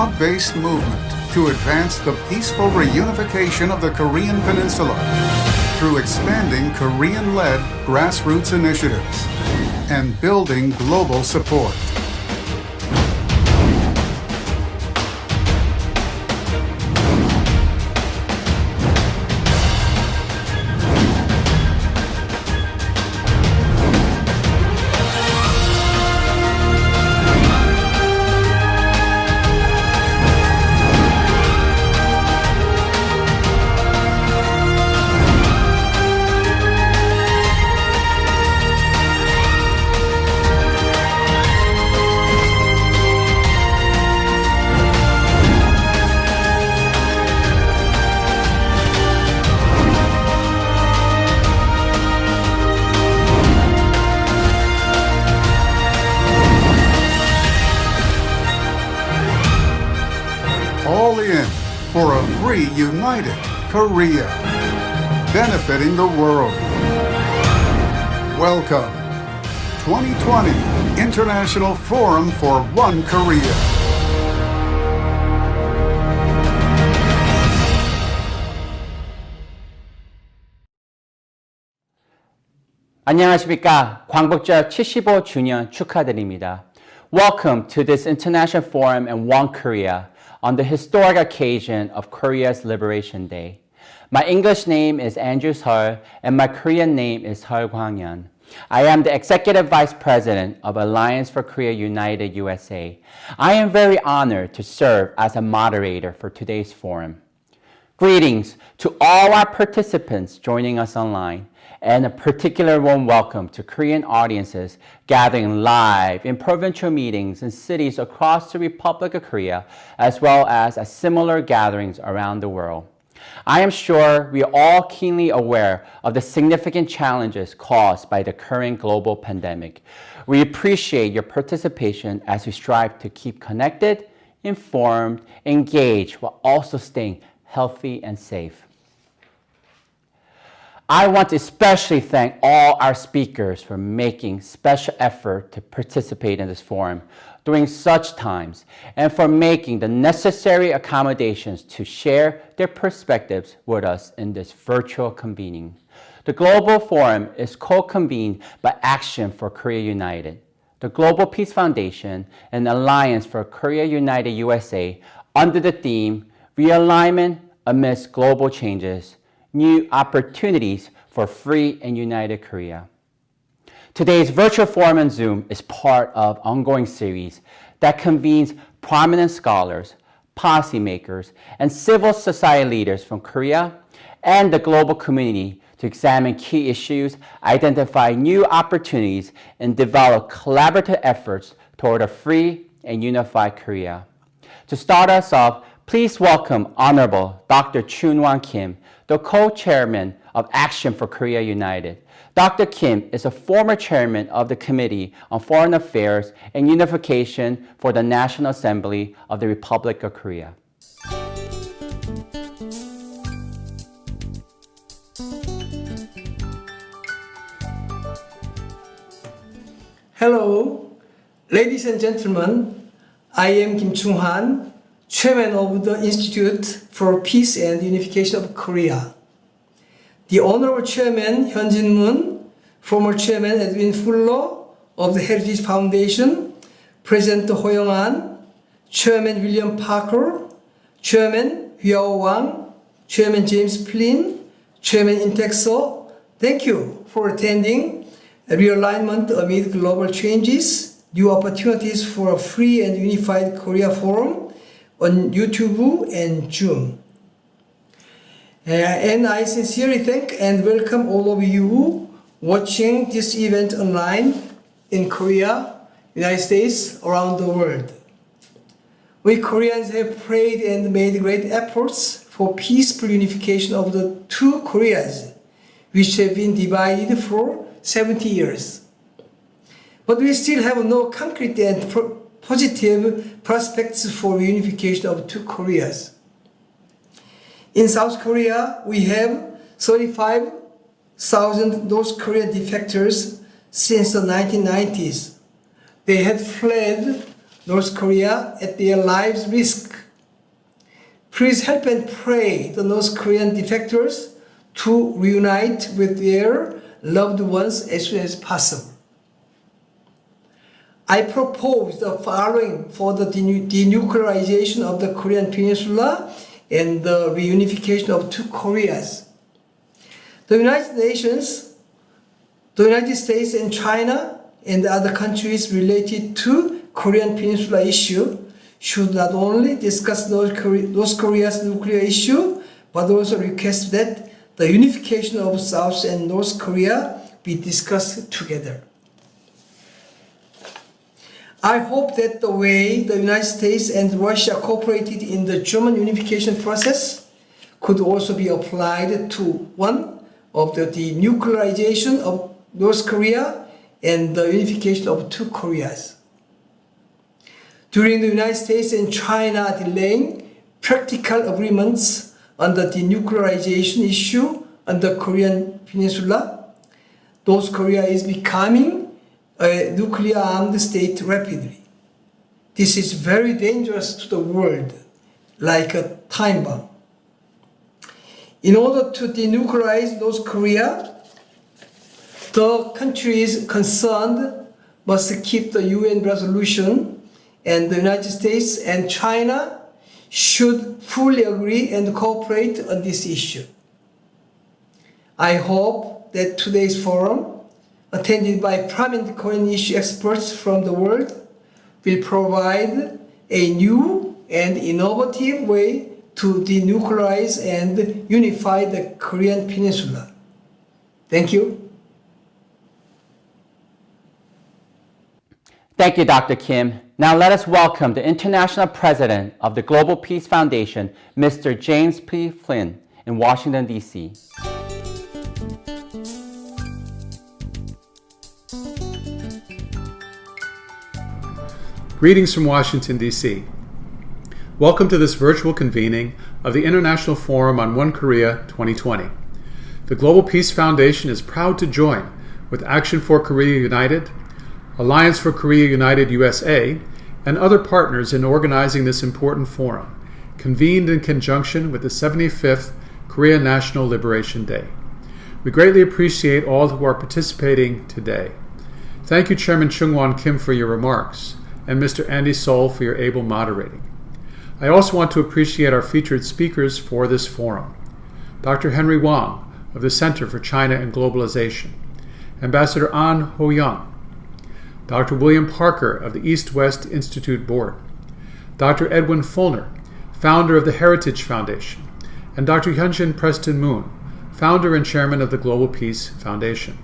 broad-based movement to advance the peaceful reunification of the Korean Peninsula through expanding Korean-led grassroots initiatives and building global support. All in for a free, united Korea, benefiting the world. Welcome, 2020 International Forum for One Korea. 안녕하십니까. 광복절 75주년 축하드립니다. Welcome to this International Forum in One Korea on the historic occasion of Korea's Liberation Day. My English name is Andrew Seol and my Korean name is Seol Kwang-yeon. I am the Executive Vice President of Alliance for Korea United USA. I am very honored to serve as a moderator for today's forum. Greetings to all our participants joining us online, and a particular warm welcome to Korean audiences gathering live in provincial meetings in cities across the Republic of Korea, as well as at similar gatherings around the world. I am sure we are all keenly aware of the significant challenges caused by the current global pandemic. We appreciate your participation as we strive to keep connected, informed, engaged, while also staying healthy and safe. I want to especially thank all our speakers for making special effort to participate in this forum during such times and for making the necessary accommodations to share their perspectives with us in this virtual convening. The Global Forum is co-convened by Action for Korea United, the Global Peace Foundation, and Alliance for Korea United USA under the theme Realignment Amidst Global Changes, New Opportunities for Free and United Korea. Today's virtual forum on Zoom is part of an ongoing series that convenes prominent scholars, policymakers, and civil society leaders from Korea and the global community to examine key issues, identify new opportunities, and develop collaborative efforts toward a free and unified Korea. To start us off, please welcome Honorable Dr. Chun-Won Kim, the co-chairman of Action for Korea United. Dr. Kim is a former chairman of the Committee on Foreign Affairs and Unification for the National Assembly of the Republic of Korea. Hello, ladies and gentlemen. I am Kim Chung-han, Chairman of the Institute for Peace and Unification of Korea. The Honorable Chairman Hyun Jin, former Chairman Edwin of the Heritage Foundation, President Ho Young-an, Chairman William Parker, Chairman Hwee Wang, Chairman James Flynn, Chairman Inek, thank you for attending Realignment Amid Global Changes, New Opportunities for a Free and Unified Korea Forum on YouTube and Zoom. And I sincerely thank and welcome all of you watching this event online in Korea, United States, around the world. We Koreans have prayed and made great efforts for peaceful unification of the two Koreas, which have been divided for 70 years. But we still have no concrete and positive prospects for reunification of two Koreas. In South Korea, we have 35,000 North Korean defectors since the 1990s. They had fled North Korea at their lives' risk. Please help and pray the North Korean defectors to reunite with their loved ones as soon as possible. I propose the following for the denuclearization of the Korean Peninsula and the reunification of two Koreas. The United Nations, the United States and China and other countries related to Korean Peninsula issue should not only discuss North Korea's nuclear issue, but also request that the unification of South and North Korea be discussed together. I hope that the way the United States and Russia cooperated in the German unification process could also be applied to one of the denuclearization of North Korea and the unification of two Koreas. During the United States and China delaying practical agreements on the denuclearization issue on the Korean Peninsula, North Korea is becoming a nuclear-armed state rapidly. This is very dangerous to the world, like a time bomb. In order to denuclearize North Korea, the countries concerned must keep the UN resolution, and the United States and China should fully agree and cooperate on this issue. I hope that today's forum, attended by prominent Korean issue experts from the world, will provide a new and innovative way to denuclearize and unify the Korean Peninsula. Thank you. Thank you, Dr. Kim. Now let us welcome the International President of the Global Peace Foundation, Mr. James P. Flynn, in Washington, D.C. Greetings from Washington, D.C. Welcome to this virtual convening of the International Forum on One Korea 2020. The Global Peace Foundation is proud to join with Action for Korea United, Alliance for Korea United USA, and other partners in organizing this important forum, convened in conjunction with the 75th Korea National Liberation Day. We greatly appreciate all who are participating today. Thank you, Chairman Chung-Won Kim, for your remarks, and Mr. Andy Sol for your able moderating. I also want to appreciate our featured speakers for this forum. Dr. Henry Wang of the Center for China and Globalization, Ambassador An Ho-young, Dr. William Parker of the East-West Institute Board, Dr. Edwin Fulner, founder of the Heritage Foundation, and Dr. Hyunjin Preston Moon, founder and chairman of the Global Peace Foundation.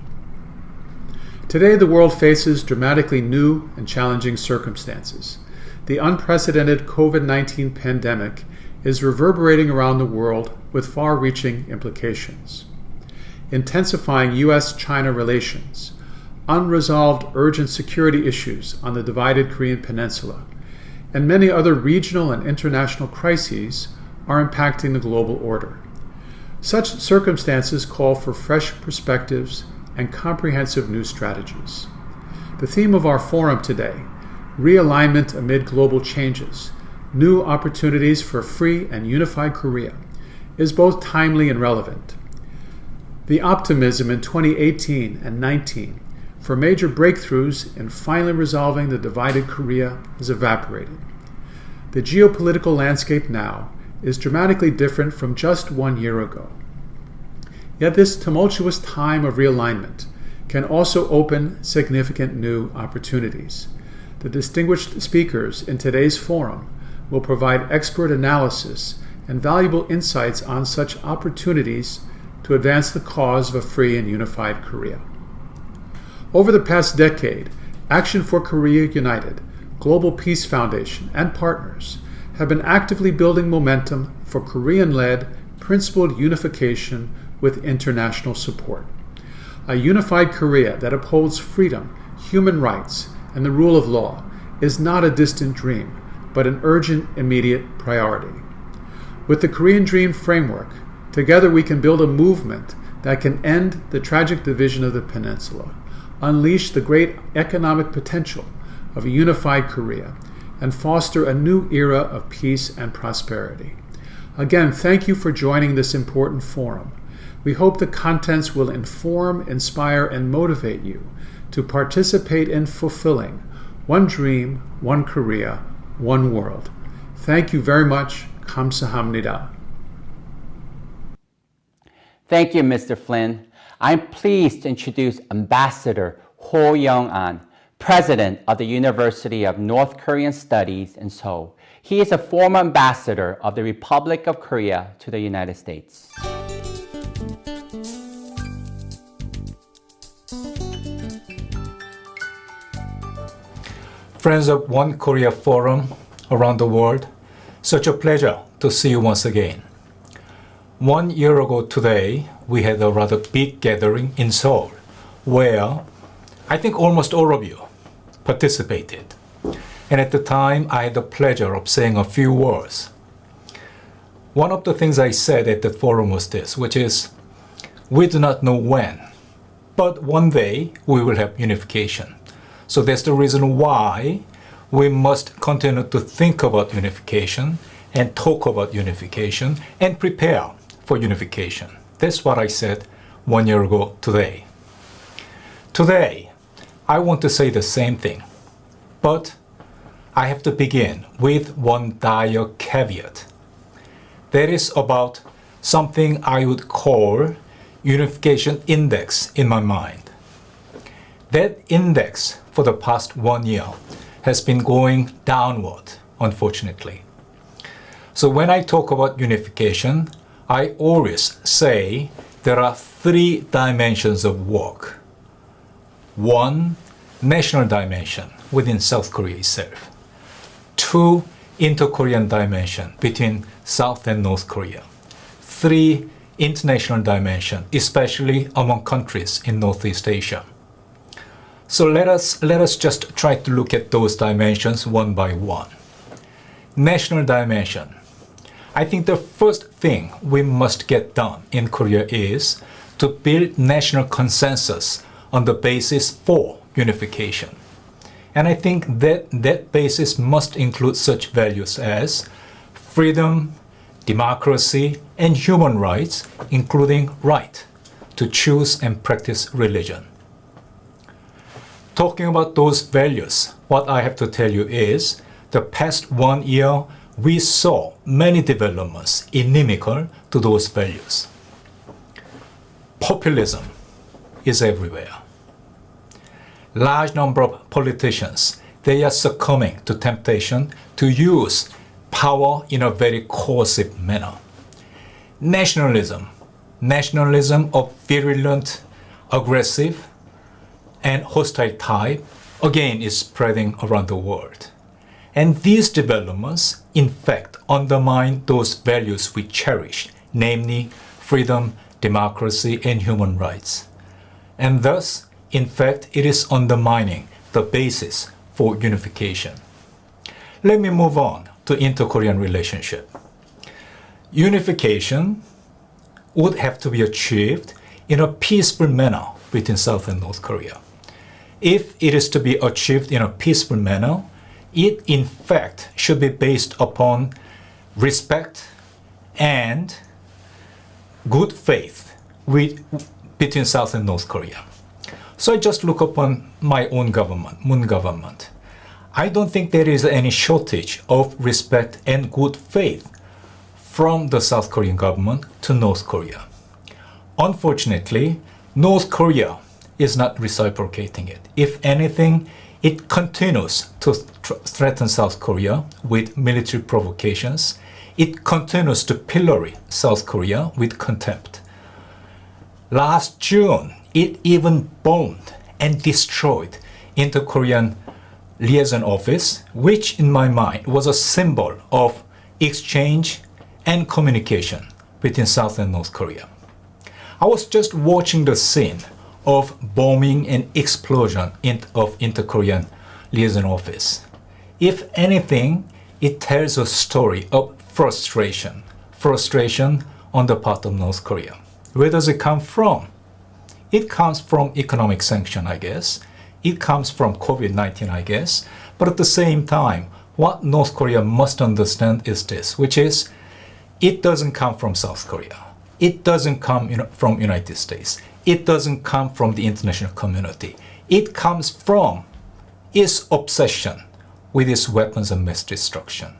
Today, the world faces dramatically new and challenging circumstances. The unprecedented COVID-19 pandemic is reverberating around the world with far-reaching implications. Intensifying U.S.-China relations, unresolved urgent security issues on the divided Korean Peninsula, and many other regional and international crises are impacting the global order. Such circumstances call for fresh perspectives and comprehensive new strategies. The theme of our forum today, Realignment Amid Global Changes, New Opportunities for Free and Unified Korea, is both timely and relevant. The optimism in 2018 and 19 for major breakthroughs in finally resolving the divided Korea has evaporated. The geopolitical landscape now is dramatically different from just 1 year ago. Yet this tumultuous time of realignment can also open significant new opportunities. The distinguished speakers in today's forum will provide expert analysis and valuable insights on such opportunities to advance the cause of a free and unified Korea. Over the past decade, Action for Korea United, Global Peace Foundation, and partners have been actively building momentum for Korean-led, principled unification with international support. A unified Korea that upholds freedom, human rights, and the rule of law is not a distant dream, but an urgent, immediate priority. With the Korean Dream framework, together we can build a movement that can end the tragic division of the peninsula, unleash the great economic potential of a unified Korea, and foster a new era of peace and prosperity. Again, thank you for joining this important forum. We hope the contents will inform, inspire, and motivate you to participate in fulfilling one dream, one Korea, one world. Thank you very much. 감사합니다. Thank you, Mr. Flynn. I'm pleased to introduce Ambassador Ho Young-an, President of the University of North Korean Studies in Seoul. He is a former ambassador of the Republic of Korea to the United States. Friends of One Korea Forum around the world, such a pleasure to see you once again. 1 year ago today, we had a rather big gathering in Seoul, where I think almost all of you participated. And at the time, I had the pleasure of saying a few words. One of the things I said at the forum was this, which is, we do not know when, but one day we will have unification. So that's the reason why we must continue to think about unification and talk about unification and prepare for unification. That's what I said 1 year ago today. Today, I want to say the same thing, but I have to begin with one dire caveat. That is about something I would call unification index in my mind. That index for the past 1 year has been going downward, unfortunately. So when I talk about unification, I always say there are 3 dimensions of work. 1, national dimension within South Korea itself. 2, inter-Korean dimension between South and North Korea. 3, international dimension, especially among countries in Northeast Asia. So let us just try to look at those dimensions one by one. National dimension. I think the first thing we must get done in Korea is to build national consensus on the basis for unification. And I think that basis must include such values as freedom, democracy, and human rights, including right to choose and practice religion. Talking about those values, what I have to tell you is the past 1 year we saw many developments inimical to those values. Populism is everywhere. Large number of politicians, they are succumbing to temptation to use power in a very coercive manner. Nationalism of virulent, aggressive, and hostile type, again, is spreading around the world. And these developments, in fact, undermine those values we cherish, namely freedom, democracy, and human rights. And thus, in fact, it is undermining the basis for unification. Let me move on to inter-Korean relationship. Unification would have to be achieved in a peaceful manner between South and North Korea. If it is to be achieved in a peaceful manner, it in fact should be based upon respect and good faith between South and North Korea. So I just look upon my own government, Moon government. I don't think there is any shortage of respect and good faith from the South Korean government to North Korea. Unfortunately, North Korea is not reciprocating it. If anything, it continues to threaten South Korea with military provocations. It continues to pillory South Korea with contempt. Last June, it even bombed and destroyed Inter-Korean Liaison Office, which in my mind was a symbol of exchange and communication between South and North Korea. I was just watching the scene of bombing and explosion of Inter-Korean Liaison Office. If anything, it tells a story of frustration on the part of North Korea. Where does it come from? It comes from economic sanction, I guess. It comes from COVID-19, I guess. But at the same time, what North Korea must understand is this, which is it doesn't come from South Korea. It doesn't come from United States. It doesn't come from the international community. It comes from its obsession with its weapons of mass destruction.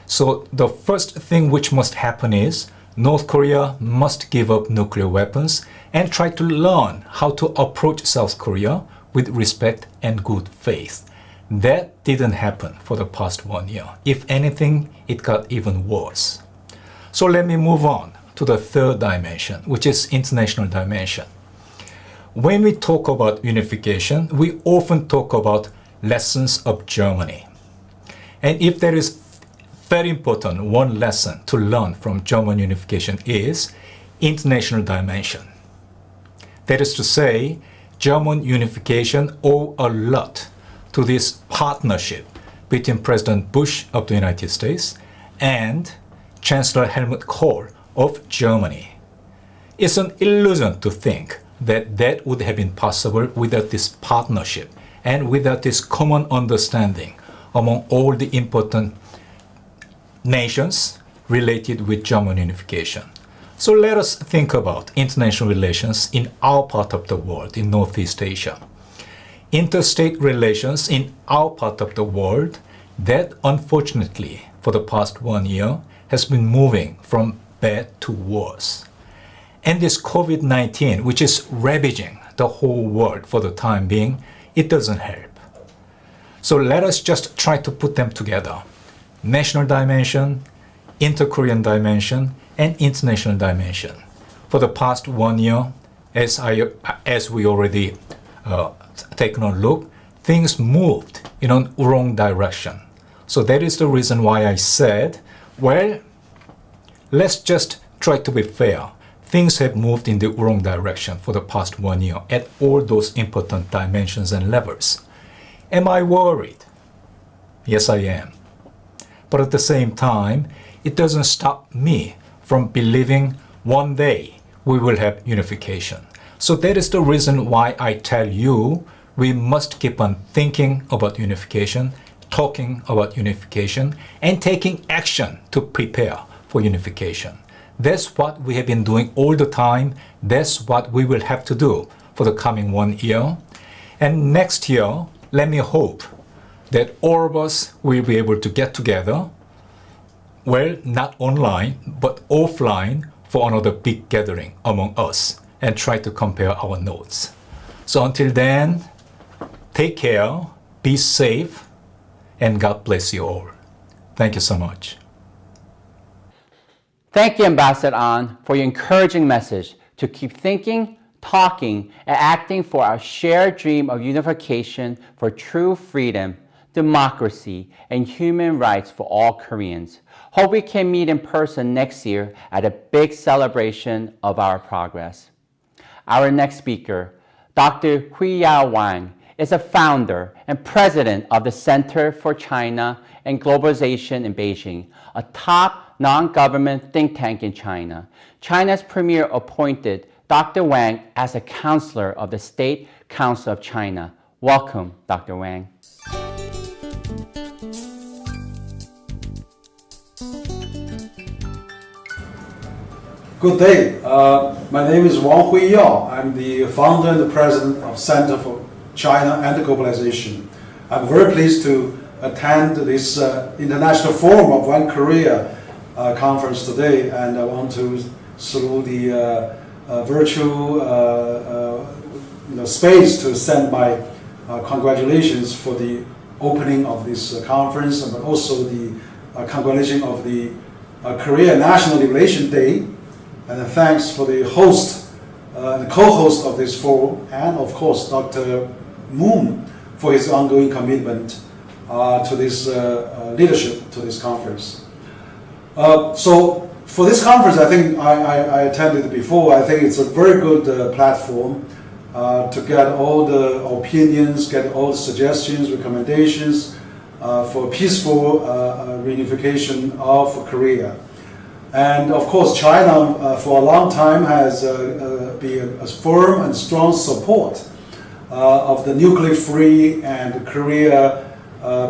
So the first thing which must happen is North Korea must give up nuclear weapons and try to learn how to approach South Korea with respect and good faith. That didn't happen for the past 1 year. If anything, it got even worse. So let me move on to the third dimension, which is international dimension. When we talk about unification, we often talk about lessons of Germany. And if there is very important one lesson to learn from German unification is international dimension. That is to say, German unification owes a lot to this partnership between President Bush of the United States and Chancellor Helmut Kohl of Germany. It's an illusion to think that that would have been possible without this partnership and without this common understanding among all the important nations related with German unification. So let us think about international relations in our part of the world, in Northeast Asia. Interstate relations in our part of the world, that unfortunately for the past 1 year has been moving from bad to worse. And this COVID-19, which is ravaging the whole world for the time being, it doesn't help. So let us just try to put them together. National dimension, inter-Korean dimension, and international dimension. For the past 1 year, as we already taken a look, things moved in a wrong direction. So that is the reason why I said, well, let's just try to be fair. Things have moved in the wrong direction for the past 1 year at all those important dimensions and levels. Am I worried? Yes, I am. But at the same time, it doesn't stop me from believing one day we will have unification. So that is the reason why I tell you we must keep on thinking about unification, talking about unification, and taking action to prepare for unification. That's what we have been doing all the time. That's what we will have to do for the coming 1 year. And next year, let me hope that all of us will be able to get together, well, not online, but offline for another big gathering among us and try to compare our notes. So until then, take care, be safe, and God bless you all. Thank you so much. Thank you, Ambassador An, for your encouraging message to keep thinking, talking, and acting for our shared dream of unification for true freedom, democracy, and human rights for all Koreans. Hope we can meet in person next year at a big celebration of our progress. Our next speaker, Dr. Huiyao, is a founder and president of the Center for China and Globalization in Beijing, a top non-government think tank in China. China's premier appointed Dr. Wang as a counselor of the State Council of China. Welcome, Dr. Wang. Good day. My name is Wang Huiyao. I'm the founder and the president of Center for China and Globalization. I'm very pleased to attend this International Forum of One Korea conference today, and I want to through the virtual space to send my congratulations for the opening of this conference, but also the congratulations of the Korea National Liberation Day, and thanks for the host and co-host of this forum, and of course Dr. Moon for his ongoing commitment to this leadership to this conference. So for this conference, I think I attended before. I think it's a very good platform to get all the opinions, get all the suggestions, recommendations for peaceful reunification of Korea. And of course, China for a long time has been a firm and strong support of the nuclear-free and Korea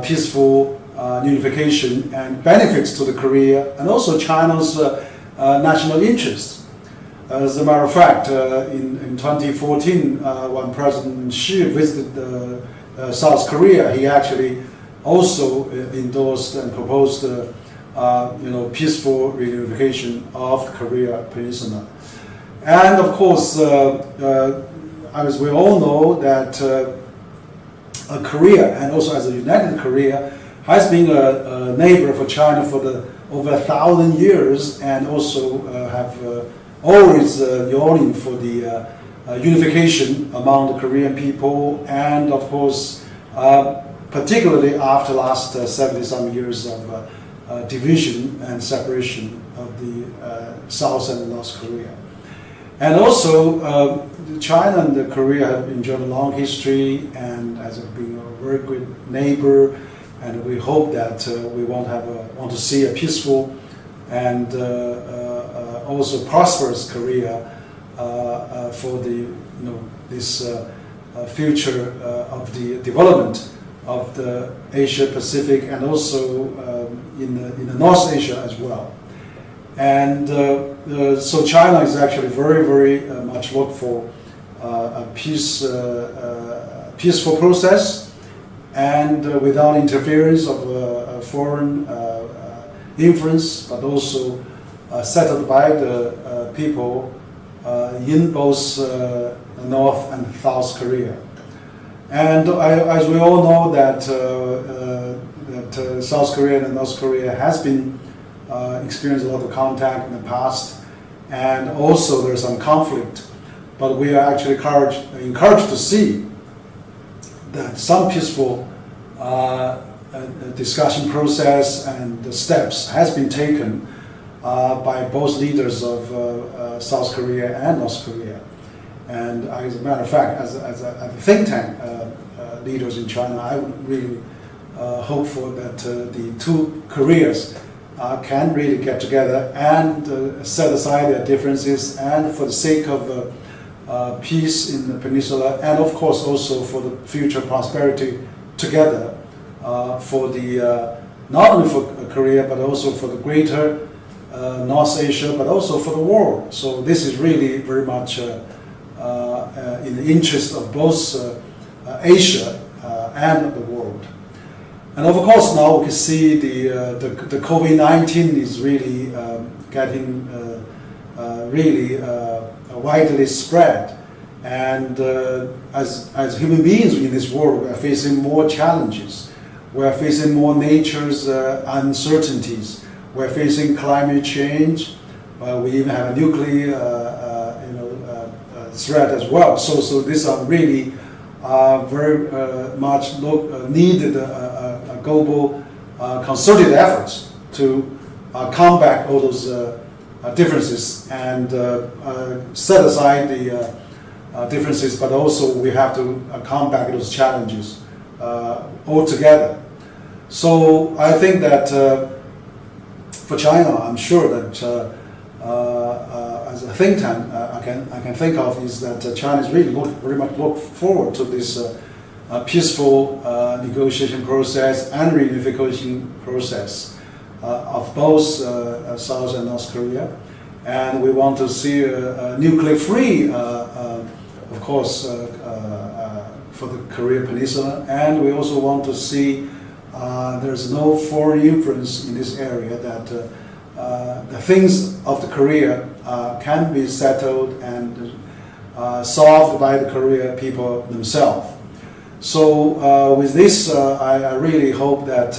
peaceful unification and benefits to the Korea and also China's national interest. As a matter of fact, in 2014, when President Xi visited South Korea, he actually also endorsed and proposed peaceful reunification of the Korea Peninsula. And of course, as we all know, that Korea, and also as a united Korea, has been a neighbor for China for over 1,000 years, and also have always yearning for the unification among the Korean people, and of course, particularly after last 70-some years of division and separation of the South and North Korea. And also, China and Korea have enjoyed a long history and has been a very good neighbor, and we hope that we want to see a peaceful and also prosperous Korea for the this future of the development of the Asia Pacific and also in the North Asia as well. And so China is actually very much look for a peaceful process and without interference of foreign influence, but also settled by the people in both North and South Korea. And as we all know that South Korea and North Korea has been experienced a lot of contact in the past, and also there's some conflict, but we are actually encouraged to see that some peaceful discussion process and the steps has been taken by both leaders of South Korea and North Korea. And as a matter of fact, as a think tank leaders in China, I would really hope for that the two Koreas can really get together and set aside their differences, and for the sake of peace in the peninsula, and of course also for the future prosperity together for the not only for Korea but also for the greater North Asia, but also for the world. So this is really very much in the interest of both Asia and the world. And of course now we can see the COVID-19 is really getting really widely spread, and as human beings in this world we are facing more challenges. We are facing more nature's uncertainties. We are facing climate change. We even have a nuclear threat as well. So these are really very much needed global concerted efforts to combat all those differences and set aside the differences, but also we have to combat those challenges altogether. So I think that for China, I'm sure that as a think tank, I can think of is that China is really very much look forward to this peaceful negotiation process and reunification process of both South and North Korea, and we want to see a nuclear-free, of course, for the Korean Peninsula, and we also want to see there's no foreign influence in this area, that the things of the Korea can be settled and solved by the Korean people themselves. So with this, I really hope that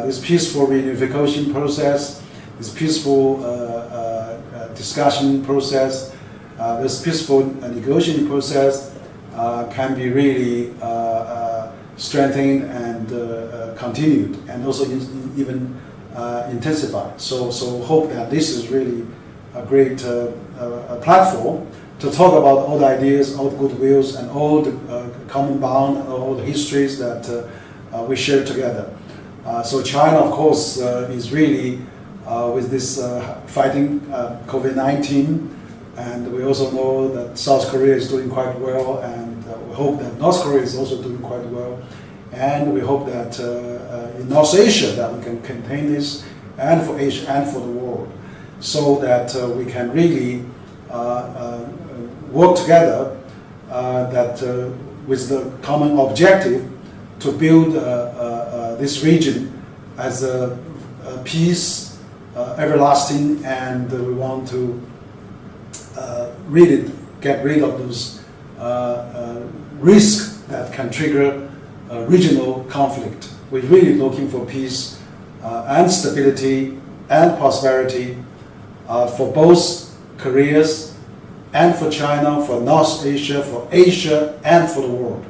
this peaceful reunification process, this peaceful discussion process, this peaceful negotiation process can be really strengthened and continued, and also even intensified. So hope that this is really a great platform to talk about all the ideas, all the goodwills, and all the common bond, and all the histories that we share together. So China, of course, is really with this fighting COVID-19, and we also know that South Korea is doing quite well, and we hope that North Korea is also doing quite well. And we hope that in North Asia that we can contain this, and for Asia and for the world, so that we can really work together with the common objective to build this region as a peace, everlasting, and we want to really get rid of those risks that can trigger regional conflict. We're really looking for peace and stability and prosperity for both Koreas and for China, for North Asia, for Asia, and for the world.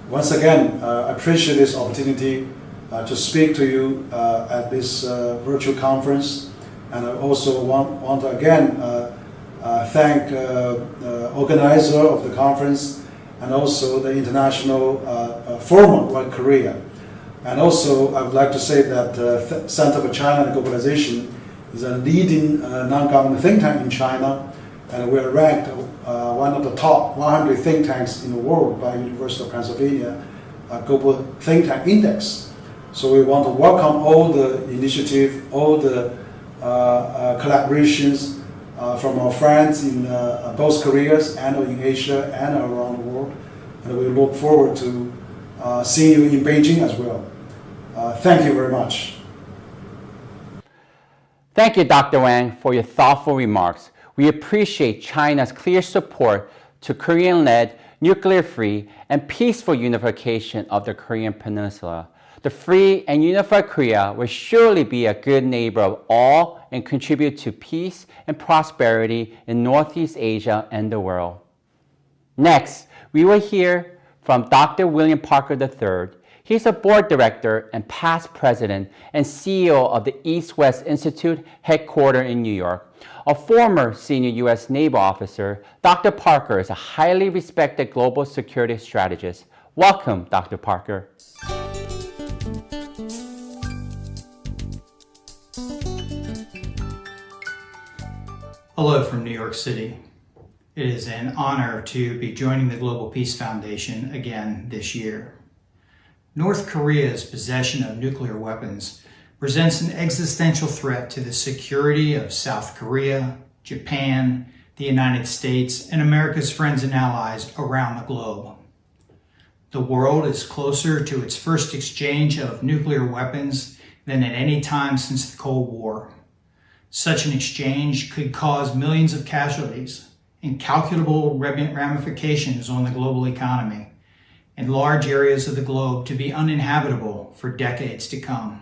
Once again, I appreciate this opportunity to speak to you at this virtual conference, and I also want to again thank the organizer of the conference and also the International Forum on Korea. And also, I would like to say that the Center for China and Globalization is a leading non-government think tank in China, and we are ranked one of the top 100 think tanks in the world by University of Pennsylvania Global Think Tank Index. So we want to welcome all the initiative, all the collaborations from our friends in both Koreas and in Asia and around the world. And we look forward to seeing you in Beijing as well. Thank you very much. Thank you, Dr. Wang, for your thoughtful remarks. We appreciate China's clear support to Korean-led, nuclear-free, and peaceful unification of the Korean Peninsula. The free and unified Korea will surely be a good neighbor of all and contribute to peace and prosperity in Northeast Asia and the world. Next, we will hear from Dr. William Parker III. He's a board director and past president and CEO of the East-West Institute, headquartered in New York. A former senior U.S. naval officer, Dr. Parker is a highly respected global security strategist. Welcome, Dr. Parker. Hello from New York City. It is an honor to be joining the Global Peace Foundation again this year. North Korea's possession of nuclear weapons presents an existential threat to the security of South Korea, Japan, the United States, and America's friends and allies around the globe. The world is closer to its first exchange of nuclear weapons than at any time since the Cold War. Such an exchange could cause millions of casualties, incalculable ramifications on the global economy, and large areas of the globe to be uninhabitable for decades to come.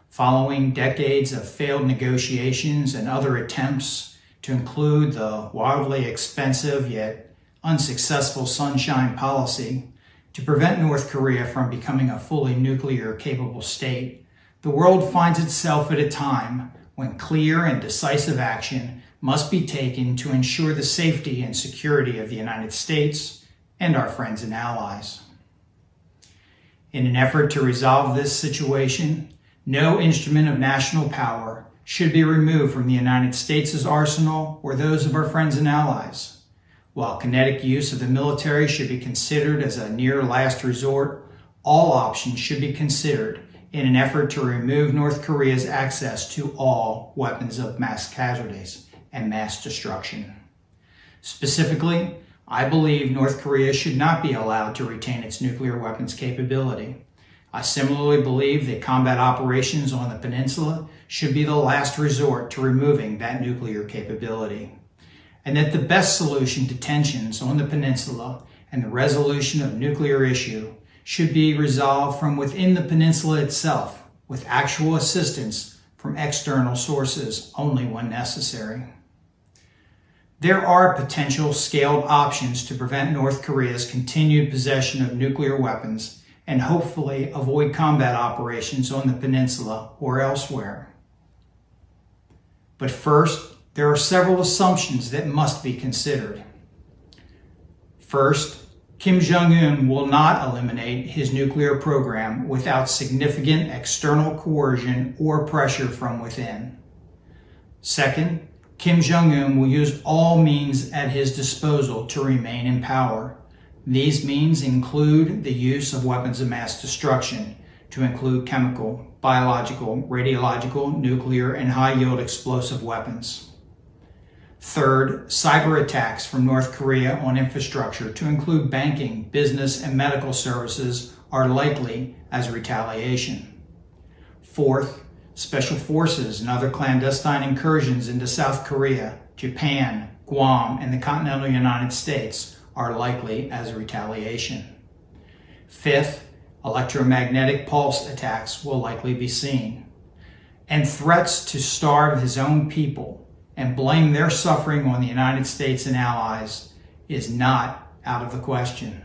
Following decades of failed negotiations and other attempts to include the wildly expensive yet unsuccessful Sunshine Policy to prevent North Korea from becoming a fully nuclear capable state, the world finds itself at a time when clear and decisive action must be taken to ensure the safety and security of the United States and our friends and allies. In an effort to resolve this situation, no instrument of national power should be removed from the United States' arsenal or those of our friends and allies. While kinetic use of the military should be considered as a near last resort, all options should be considered in an effort to remove North Korea's access to all weapons of mass casualties and mass destruction. Specifically, I believe North Korea should not be allowed to retain its nuclear weapons capability. I similarly believe that combat operations on the peninsula should be the last resort to removing that nuclear capability, and that the best solution to tensions on the peninsula and the resolution of nuclear issue should be resolved from within the peninsula itself, with actual assistance from external sources only when necessary. There are potential scaled options to prevent North Korea's continued possession of nuclear weapons and hopefully avoid combat operations on the peninsula or elsewhere. But first, there are several assumptions that must be considered. First, Kim Jong-un will not eliminate his nuclear program without significant external coercion or pressure from within. Second, Kim Jong-un will use all means at his disposal to remain in power, These means include the use of weapons of mass destruction, to include chemical, biological, radiological, nuclear, and high-yield explosive weapons. Third, cyber attacks from North Korea on infrastructure, to include banking, business, and medical services, are likely as retaliation. Fourth, special forces and other clandestine incursions into South Korea, Japan, Guam, and the continental United States are likely as retaliation. Fifth, electromagnetic pulse attacks will likely be seen. And threats to starve his own people and blame their suffering on the United States and allies is not out of the question.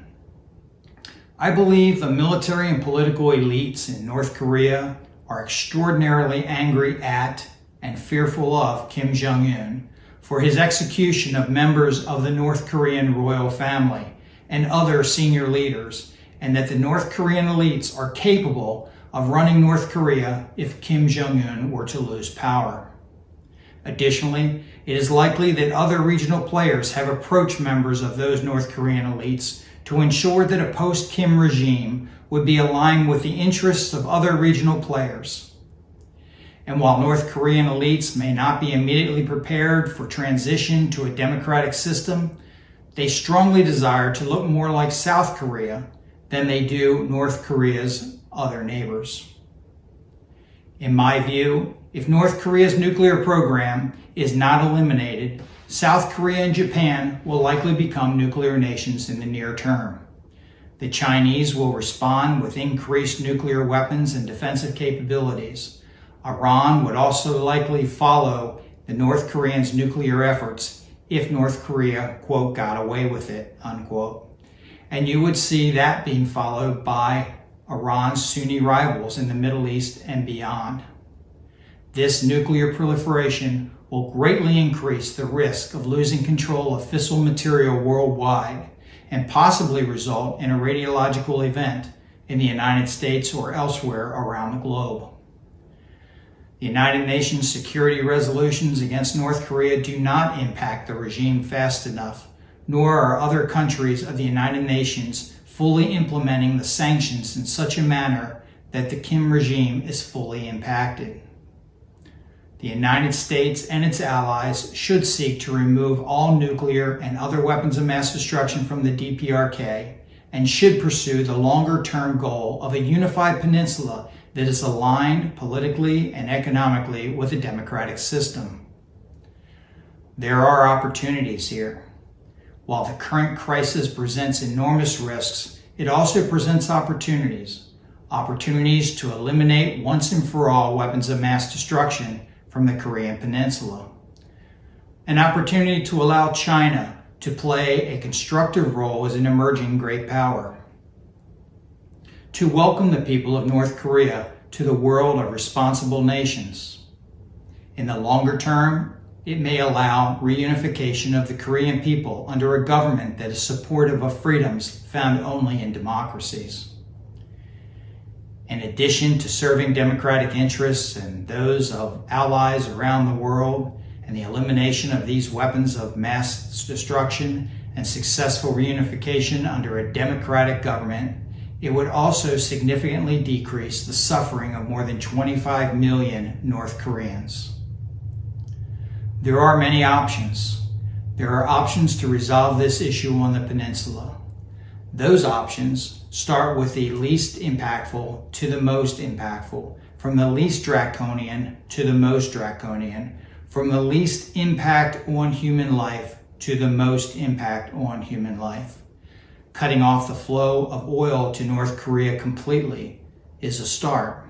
I believe the military and political elites in North Korea are extraordinarily angry at and fearful of Kim Jong-un for his execution of members of the North Korean royal family and other senior leaders, and that the North Korean elites are capable of running North Korea if Kim Jong-un were to lose power. Additionally, it is likely that other regional players have approached members of those North Korean elites to ensure that a post-Kim regime would be aligned with the interests of other regional players. And while North Korean elites may not be immediately prepared for transition to a democratic system, they strongly desire to look more like South Korea than they do North Korea's other neighbors. In my view, if North Korea's nuclear program is not eliminated, South Korea and Japan will likely become nuclear nations in the near term. The Chinese will respond with increased nuclear weapons and defensive capabilities. Iran would also likely follow the North Koreans' nuclear efforts if North Korea, quote, got away with it, unquote. And you would see that being followed by Iran's Sunni rivals in the Middle East and beyond. This nuclear proliferation will greatly increase the risk of losing control of fissile material worldwide and possibly result in a radiological event in the United States or elsewhere around the globe. The United Nations security resolutions against North Korea do not impact the regime fast enough, nor are other countries of the United Nations fully implementing the sanctions in such a manner that the Kim regime is fully impacted. The United States and its allies should seek to remove all nuclear and other weapons of mass destruction from the DPRK and should pursue the longer-term goal of a unified peninsula that is aligned politically and economically with a democratic system. There are opportunities here. While the current crisis presents enormous risks, it also presents opportunities. Opportunities to eliminate once and for all weapons of mass destruction from the Korean Peninsula. An opportunity to allow China to play a constructive role as an emerging great power. To welcome the people of North Korea to the world of responsible nations. In the longer term, it may allow reunification of the Korean people under a government that is supportive of freedoms found only in democracies. In addition to serving democratic interests and those of allies around the world and the elimination of these weapons of mass destruction and successful reunification under a democratic government, it would also significantly decrease the suffering of more than 25 million North Koreans. There are many options. There are options to resolve this issue on the peninsula. Those options start with the least impactful to the most impactful, from the least draconian to the most draconian, from the least impact on human life to the most impact on human life. Cutting off the flow of oil to North Korea completely is a start.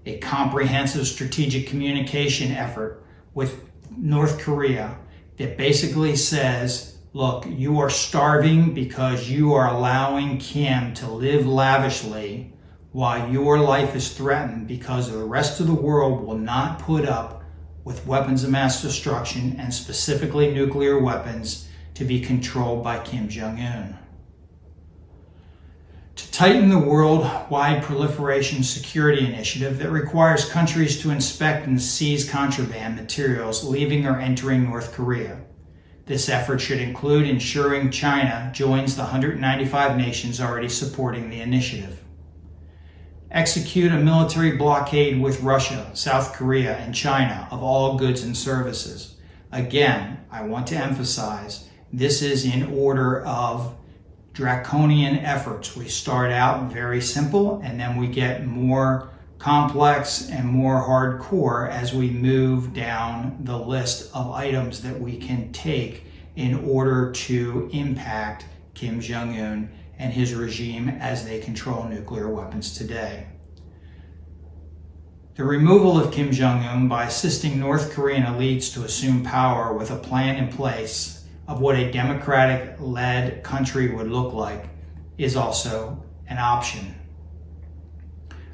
A comprehensive strategic communication effort with North Korea that basically says, look, you are starving because you are allowing Kim to live lavishly while your life is threatened because the rest of the world will not put up with weapons of mass destruction and specifically nuclear weapons to be controlled by Kim Jong-un. To tighten the worldwide proliferation security initiative that requires countries to inspect and seize contraband materials leaving or entering North Korea, This effort should include ensuring China joins the 195 nations already supporting the initiative. Execute a military blockade with Russia, South Korea, and China of all goods and services. Again, I want to emphasize this is in order of draconian efforts. We start out very simple and then we get more complex and more hardcore as we move down the list of items that we can take in order to impact Kim Jong-un and his regime as they control nuclear weapons today. The removal of Kim Jong-un by assisting North Korean elites to assume power with a plan in place of what a democratic-led country would look like is also an option.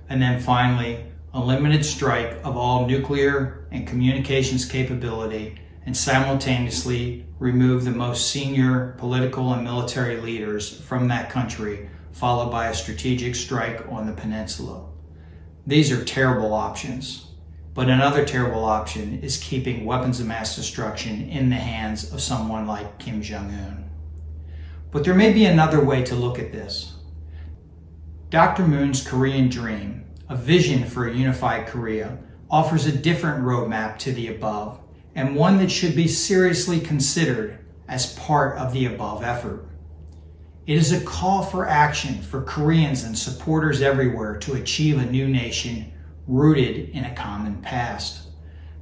And then finally, a limited strike of all nuclear and communications capability and simultaneously remove the most senior political and military leaders from that country, followed by a strategic strike on the peninsula. These are terrible options, but another terrible option is keeping weapons of mass destruction in the hands of someone like Kim Jong-un. But there may be another way to look at this. Dr. Moon's Korean dream, a vision for a unified Korea, offers a different roadmap to the above, and one that should be seriously considered as part of the above effort. It is a call for action for Koreans and supporters everywhere to achieve a new nation rooted in a common past.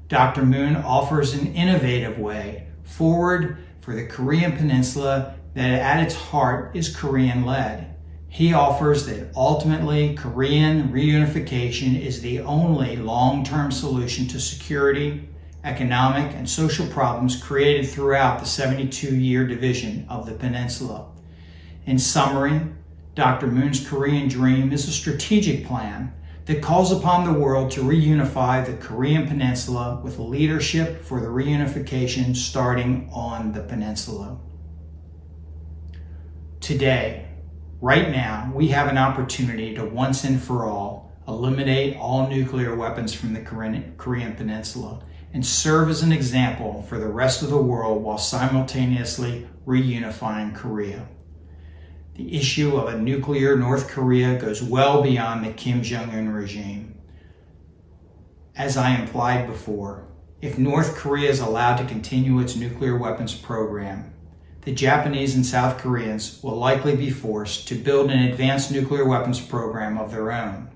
Dr. Moon offers an innovative way forward for the Korean Peninsula that at its heart is Korean-led. He offers that ultimately Korean reunification is the only long-term solution to security, economic, and social problems created throughout the 72-year division of the peninsula. In summary, Dr. Moon's Korean dream is a strategic plan that calls upon the world to reunify the Korean peninsula with leadership for the reunification starting on the peninsula. Today, right now, we have an opportunity to once and for all eliminate all nuclear weapons from the Korean peninsula and serve as an example for the rest of the world while simultaneously reunifying Korea. The issue of a nuclear North Korea goes well beyond the Kim Jong-un regime. As I implied before, if North Korea is allowed to continue its nuclear weapons program, the Japanese and South Koreans will likely be forced to build an advanced nuclear weapons program of their own.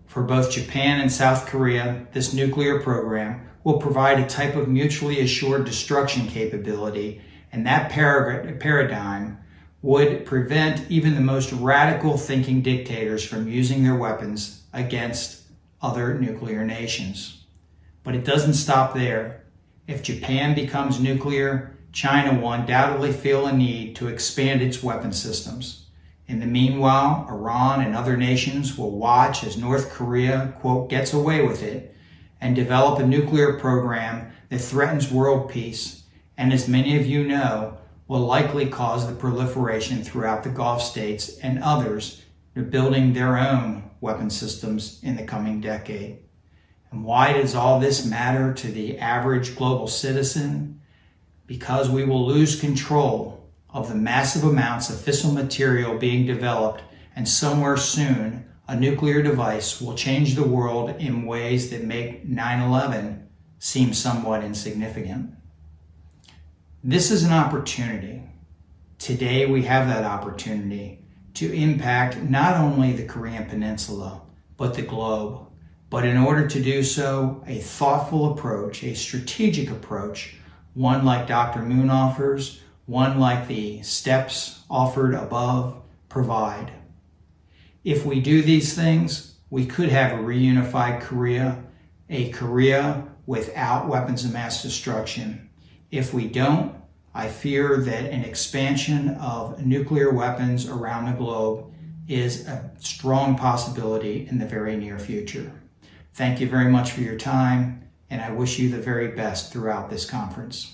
For both Japan and South Korea, this nuclear program will provide a type of mutually assured destruction capability, and that paradigm would prevent even the most radical thinking dictators from using their weapons against other nuclear nations. But it doesn't stop there. If Japan becomes nuclear, China will undoubtedly feel a need to expand its weapon systems. In the meanwhile, Iran and other nations will watch as North Korea, quote, gets away with it and develop a nuclear program that threatens world peace, and as many of you know, will likely cause the proliferation throughout the Gulf states and others to building their own weapon systems in the coming decade. And why does all this matter to the average global citizen? Because we will lose control of the massive amounts of fissile material being developed, and somewhere soon a nuclear device will change the world in ways that make 9/11 seem somewhat insignificant. This is an opportunity. Today we have that opportunity to impact not only the Korean Peninsula, but the globe. But in order to do so, a thoughtful approach, a strategic approach, one like Dr. Moon offers, one like the steps offered above provide. If we do these things, we could have a reunified Korea, a Korea without weapons of mass destruction. If we don't, I fear that an expansion of nuclear weapons around the globe is a strong possibility in the very near future. Thank you very much for your time, and I wish you the very best throughout this conference.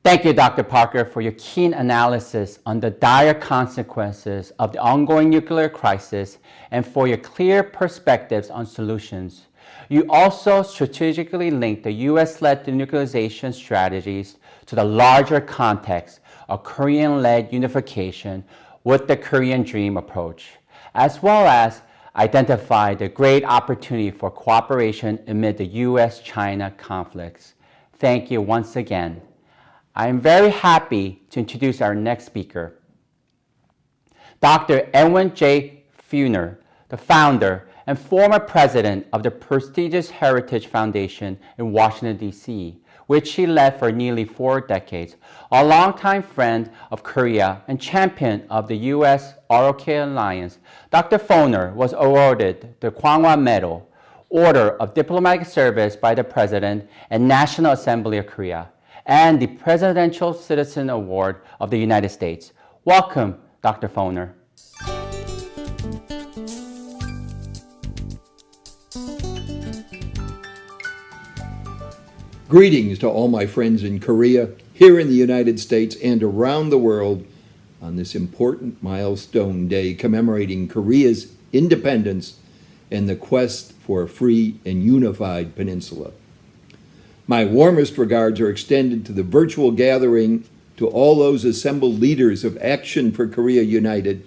Thank you, Dr. Parker, for your keen analysis on the dire consequences of the ongoing nuclear crisis and for your clear perspectives on solutions. You also strategically link the U.S.-led denuclearization strategies to the larger context of Korean-led unification with the Korean Dream approach, as well as identify the great opportunity for cooperation amid the U.S.-China conflicts. Thank you once again. I am very happy to introduce our next speaker, Dr. Edwin J. Funer, the founder and former president of the prestigious Heritage Foundation in Washington, D.C., which he led for nearly 4 decades, a longtime friend of Korea and champion of the U.S. ROK Alliance. Dr. Funer was awarded the Kwangwa Medal, Order of Diplomatic Service by the President and National Assembly of Korea, and the Presidential Citizen Award of the United States. Welcome, Dr. Funer. Greetings to all my friends in Korea, here in the United States, and around the world on this important milestone day commemorating Korea's independence and the quest for a free and unified peninsula. My warmest regards are extended to the virtual gathering, to all those assembled leaders of Action for Korea United,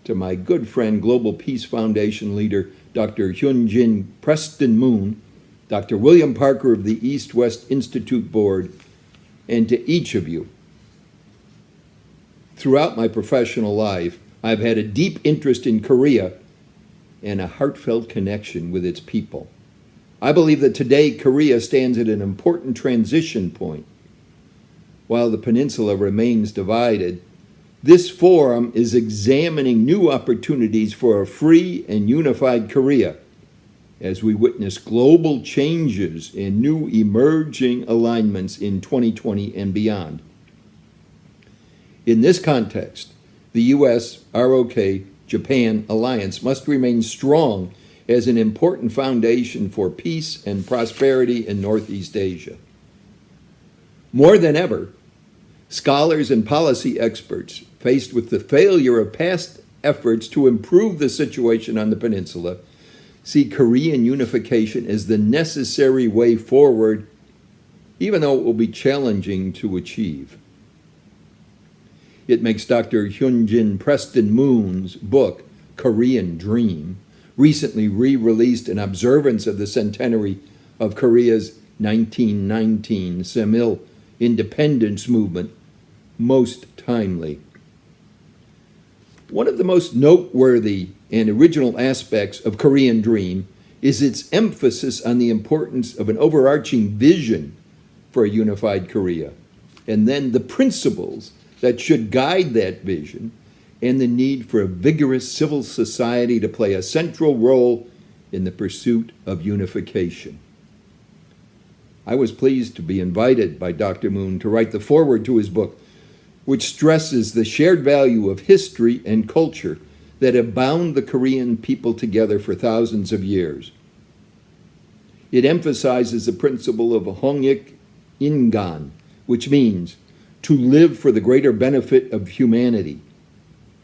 to my good friend Global Peace Foundation leader Dr. Hyunjin Preston Moon, Dr. William Parker of the East-West Institute Board, and to each of you. Throughout my professional life, I've had a deep interest in Korea and a heartfelt connection with its people. I believe that today Korea stands at an important transition point. While the peninsula remains divided, this forum is examining new opportunities for a free and unified Korea as we witness global changes and new emerging alignments in 2020 and beyond. In this context, the U.S.-ROK-Japan alliance must remain strong as an important foundation for peace and prosperity in Northeast Asia. More than ever, scholars and policy experts, faced with the failure of past efforts to improve the situation on the peninsula, see Korean unification as the necessary way forward, even though it will be challenging to achieve. It makes Dr. Hyunjin Preston Moon's book, Korean Dream, recently re-released in observance of the centenary of Korea's 1919 Semil independence movement, most timely. One of the most noteworthy and original aspects of Korean Dream is its emphasis on the importance of an overarching vision for a unified Korea, and then the principles that should guide that vision, and the need for a vigorous civil society to play a central role in the pursuit of unification. I was pleased to be invited by Dr. Moon to write the foreword to his book, which stresses the shared value of history and culture that have bound the Korean people together for thousands of years. It emphasizes the principle of Hongyik Ingan, which means to live for the greater benefit of humanity,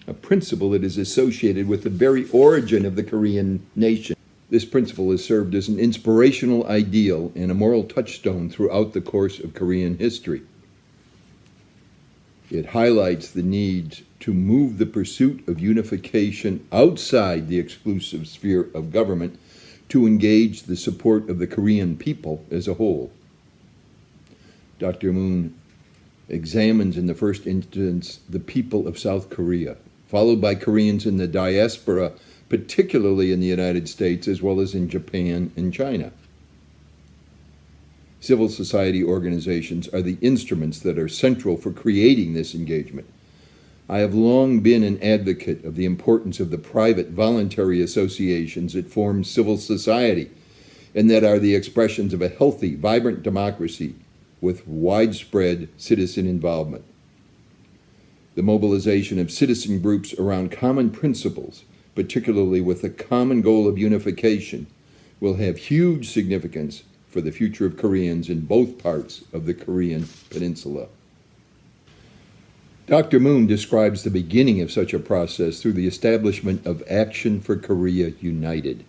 a principle that is associated with the very origin of the Korean nation. This principle has served as an inspirational ideal and a moral touchstone throughout the course of Korean history. It highlights the need to move the pursuit of unification outside the exclusive sphere of government to engage the support of the Korean people as a whole. Dr. Moon examines in the first instance the people of South Korea, followed by Koreans in the diaspora, particularly in the United States, as well as in Japan and China. Civil society organizations are the instruments that are central for creating this engagement. I have long been an advocate of the importance of the private voluntary associations that form civil society and that are the expressions of a healthy, vibrant democracy with widespread citizen involvement. The mobilization of citizen groups around common principles, particularly with the common goal of unification, will have huge significance for the future of Koreans in both parts of the Korean peninsula. Dr. Moon describes the beginning of such a process through the establishment of Action for Korea United.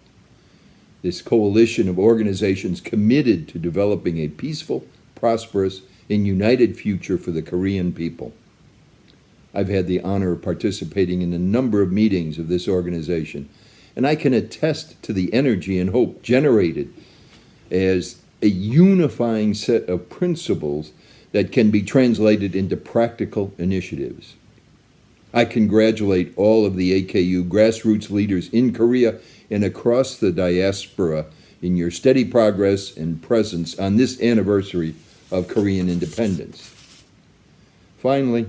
this coalition of organizations committed to developing a peaceful, prosperous, and united future for the Korean people. I've had the honor of participating in a number of meetings of this organization, and I can attest to the energy and hope generated as a unifying set of principles that can be translated into practical initiatives. I congratulate all of the AKU grassroots leaders in Korea and across the diaspora in your steady progress and presence on this anniversary of Korean independence. Finally,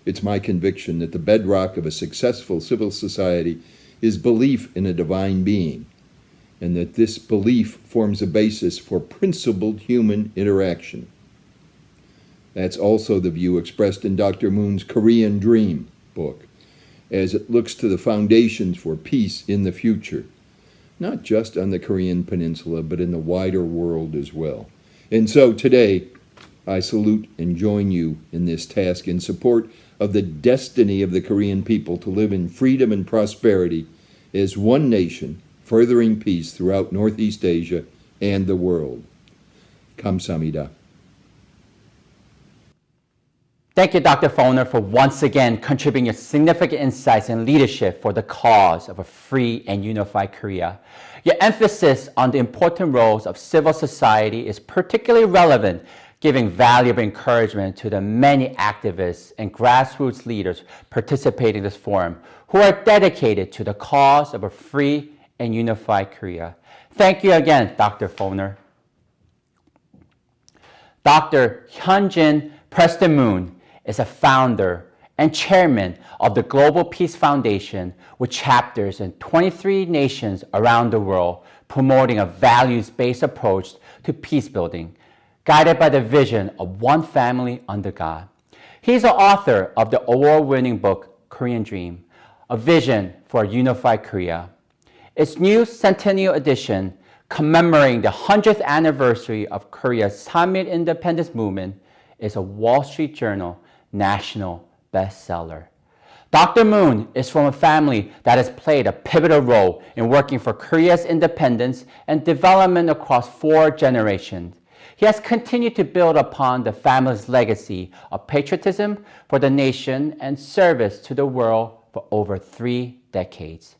it's my conviction that the bedrock of a successful civil society is belief in a divine being, and that this belief forms a basis for principled human interaction. That's also the view expressed in Dr. Moon's Korean Dream book, as it looks to the foundations for peace in the future, not just on the Korean Peninsula, but in the wider world as well. And so today, I salute and join you in this task in support of the destiny of the Korean people to live in freedom and prosperity as one nation, furthering peace throughout Northeast Asia and the world. 감사합니다. Thank you, Dr. Foner, for once again contributing your significant insights and leadership for the cause of a free and unified Korea. Your emphasis on the important roles of civil society is particularly relevant, giving valuable encouragement to the many activists and grassroots leaders participating in this forum who are dedicated to the cause of a free and unified Korea. Thank you again, Dr. Foner. Dr. Hyunjin Preston Moon is a founder and chairman of the Global Peace Foundation with chapters in 23 nations around the world, promoting a values-based approach to peace building, guided by the vision of one family under God. He's the author of the award-winning book, Korean Dream, A Vision for a Unified Korea. Its new centennial edition, commemorating the 100th anniversary of Korea's Samil independence movement, is a Wall Street Journal national bestseller. Dr. Moon is from a family that has played a pivotal role in working for Korea's independence and development across 4 generations. He has continued to build upon the family's legacy of patriotism for the nation and service to the world for over 3 decades.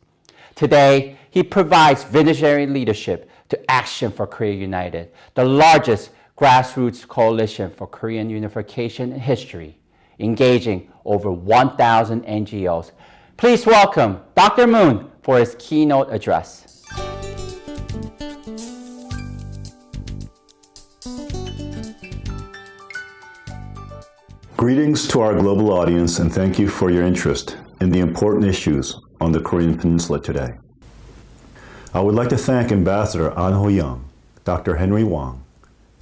Today, he provides visionary leadership to Action for Korea United, the largest grassroots coalition for Korean unification in history, engaging over 1,000 NGOs. Please welcome Dr. Moon for his keynote address. Greetings to our global audience, and thank you for your interest in the important issues on the Korean Peninsula today. I would like to thank Ambassador An Ho-young, Dr. Henry Wang,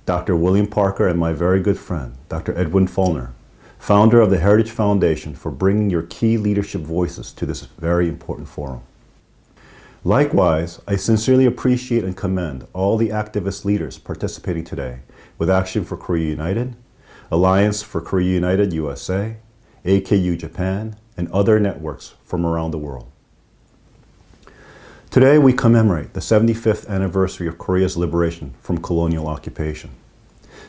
Dr. William Parker, and my very good friend, Dr. Edwin Foner, founder of the Heritage Foundation, for bringing your key leadership voices to this very important forum. Likewise, I sincerely appreciate and commend all the activist leaders participating today with Action for Korea United, Alliance for Korea United USA, AKU Japan, and other networks from around the world. Today we commemorate the 75th anniversary of Korea's liberation from colonial occupation.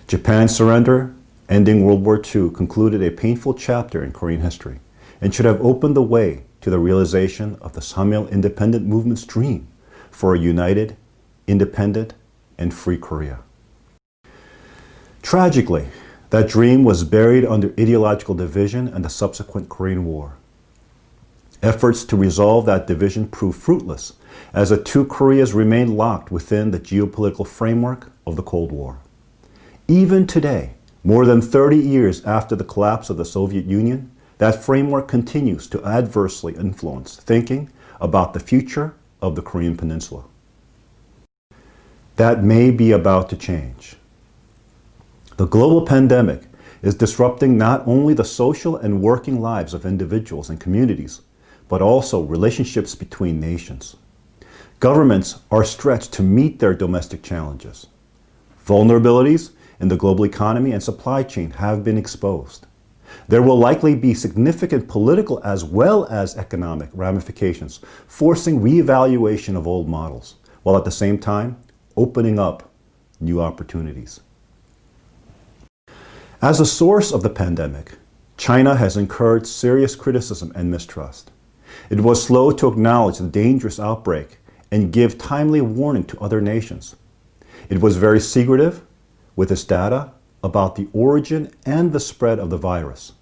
Japan's surrender, ending World War II, concluded a painful chapter in Korean history and should have opened the way to the realization of the Samil independent movement's dream for a united, independent, and free Korea. Tragically, that dream was buried under ideological division and the subsequent Korean War. Efforts to resolve that division proved fruitless, as the two Koreas remained locked within the geopolitical framework of the Cold War. Even today, more than 30 years after the collapse of the Soviet Union, that framework continues to adversely influence thinking about the future of the Korean Peninsula. That may be about to change. The global pandemic is disrupting not only the social and working lives of individuals and communities, but also relationships between nations. Governments are stretched to meet their domestic challenges. Vulnerabilities in the global economy and supply chain have been exposed. There will likely be significant political as well as economic ramifications, forcing reevaluation of old models, while at the same time opening up new opportunities. As a source of the pandemic, China has incurred serious criticism and mistrust. It was slow to acknowledge the dangerous outbreak and give timely warning to other nations. It was very secretive with its data about the origin and the spread of the virus.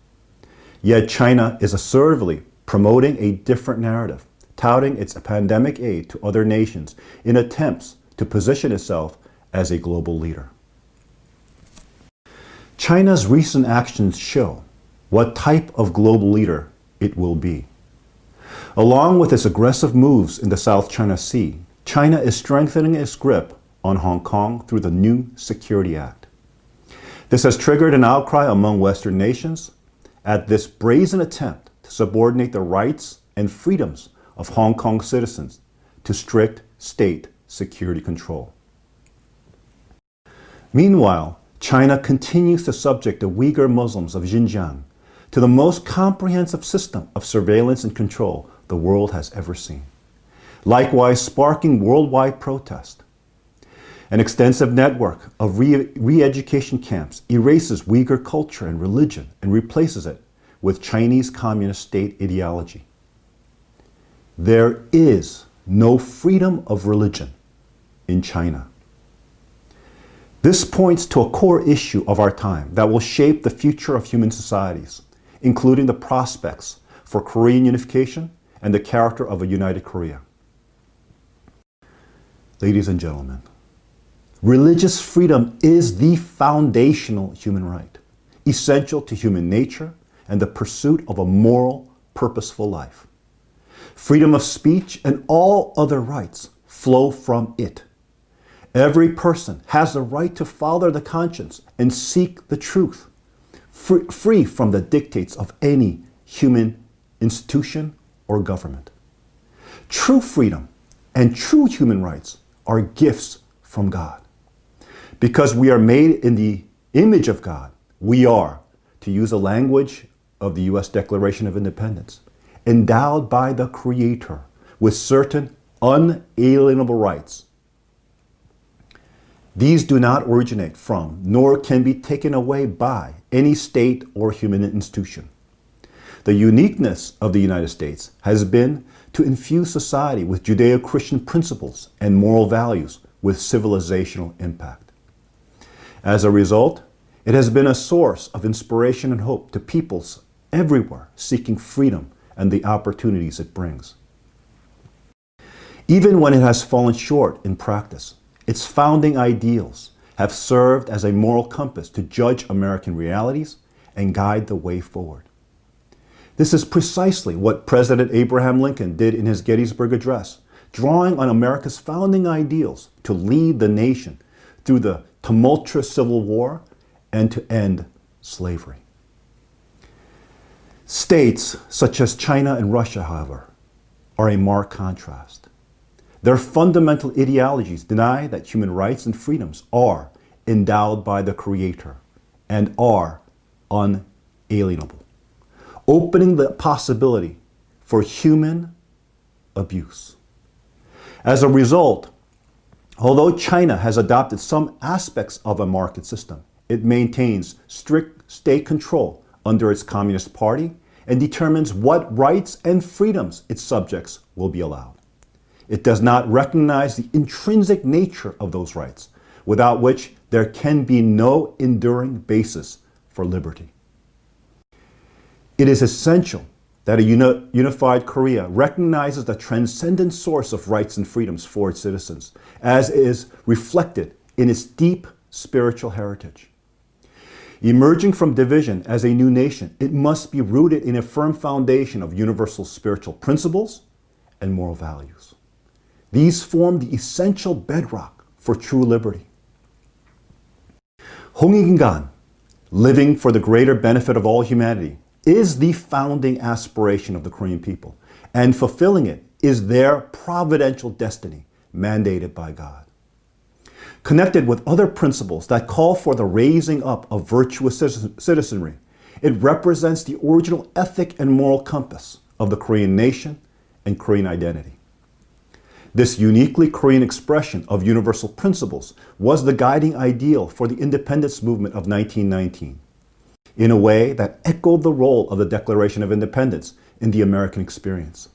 Yet China is assertively promoting a different narrative, touting its pandemic aid to other nations in attempts to position itself as a global leader. China's recent actions show what type of global leader it will be. Along with its aggressive moves in the South China Sea, China is strengthening its grip on Hong Kong through the new Security Act. This has triggered an outcry among Western nations at this brazen attempt to subordinate the rights and freedoms of Hong Kong citizens to strict state security control. Meanwhile, China continues to subject the Uyghur Muslims of Xinjiang to the most comprehensive system of surveillance and control the world has ever seen, likewise sparking worldwide protest. An extensive network of re-education camps erases Uyghur culture and religion and replaces it with Chinese communist state ideology. There is no freedom of religion in China. This points to a core issue of our time that will shape the future of human societies, including the prospects for Korean unification and the character of a united Korea. Ladies and gentlemen, religious freedom is the foundational human right, essential to human nature and the pursuit of a moral, purposeful life. Freedom of speech and all other rights flow from it. Every person has the right to follow their conscience and seek the truth, free from the dictates of any human institution or government. True freedom and true human rights are gifts from God. Because we are made in the image of God, we are, to use the language of the U.S. Declaration of Independence, endowed by the Creator with certain unalienable rights. These do not originate from, nor can be taken away by, any state or human institution. The uniqueness of the United States has been to infuse society with Judeo-Christian principles and moral values with civilizational impact. As a result, it has been a source of inspiration and hope to peoples everywhere seeking freedom and the opportunities it brings. Even when it has fallen short in practice, its founding ideals have served as a moral compass to judge American realities and guide the way forward. This is precisely what President Abraham Lincoln did in his Gettysburg Address, drawing on America's founding ideals to lead the nation through the tumultuous Civil War and to end slavery. States such as China and Russia, however, are a marked contrast. Their fundamental ideologies deny that human rights and freedoms are endowed by the Creator and are unalienable, opening the possibility for human abuse. As a result, although China has adopted some aspects of a market system, it maintains strict state control under its Communist Party and determines what rights and freedoms its subjects will be allowed. It does not recognize the intrinsic nature of those rights, without which there can be no enduring basis for liberty. It is essential that a unified Korea recognizes the transcendent source of rights and freedoms for its citizens, as is reflected in its deep spiritual heritage. Emerging from division as a new nation, it must be rooted in a firm foundation of universal spiritual principles and moral values. These form the essential bedrock for true liberty. 홍익인간, living for the greater benefit of all humanity, is the founding aspiration of the Korean people, and fulfilling it is their providential destiny mandated by God. Connected with other principles that call for the raising up of virtuous citizenry, it represents the original ethic and moral compass of the Korean nation and Korean identity. This uniquely Korean expression of universal principles was the guiding ideal for the independence movement of 1919, in a way that echoed the role of the Declaration of Independence in the American experience.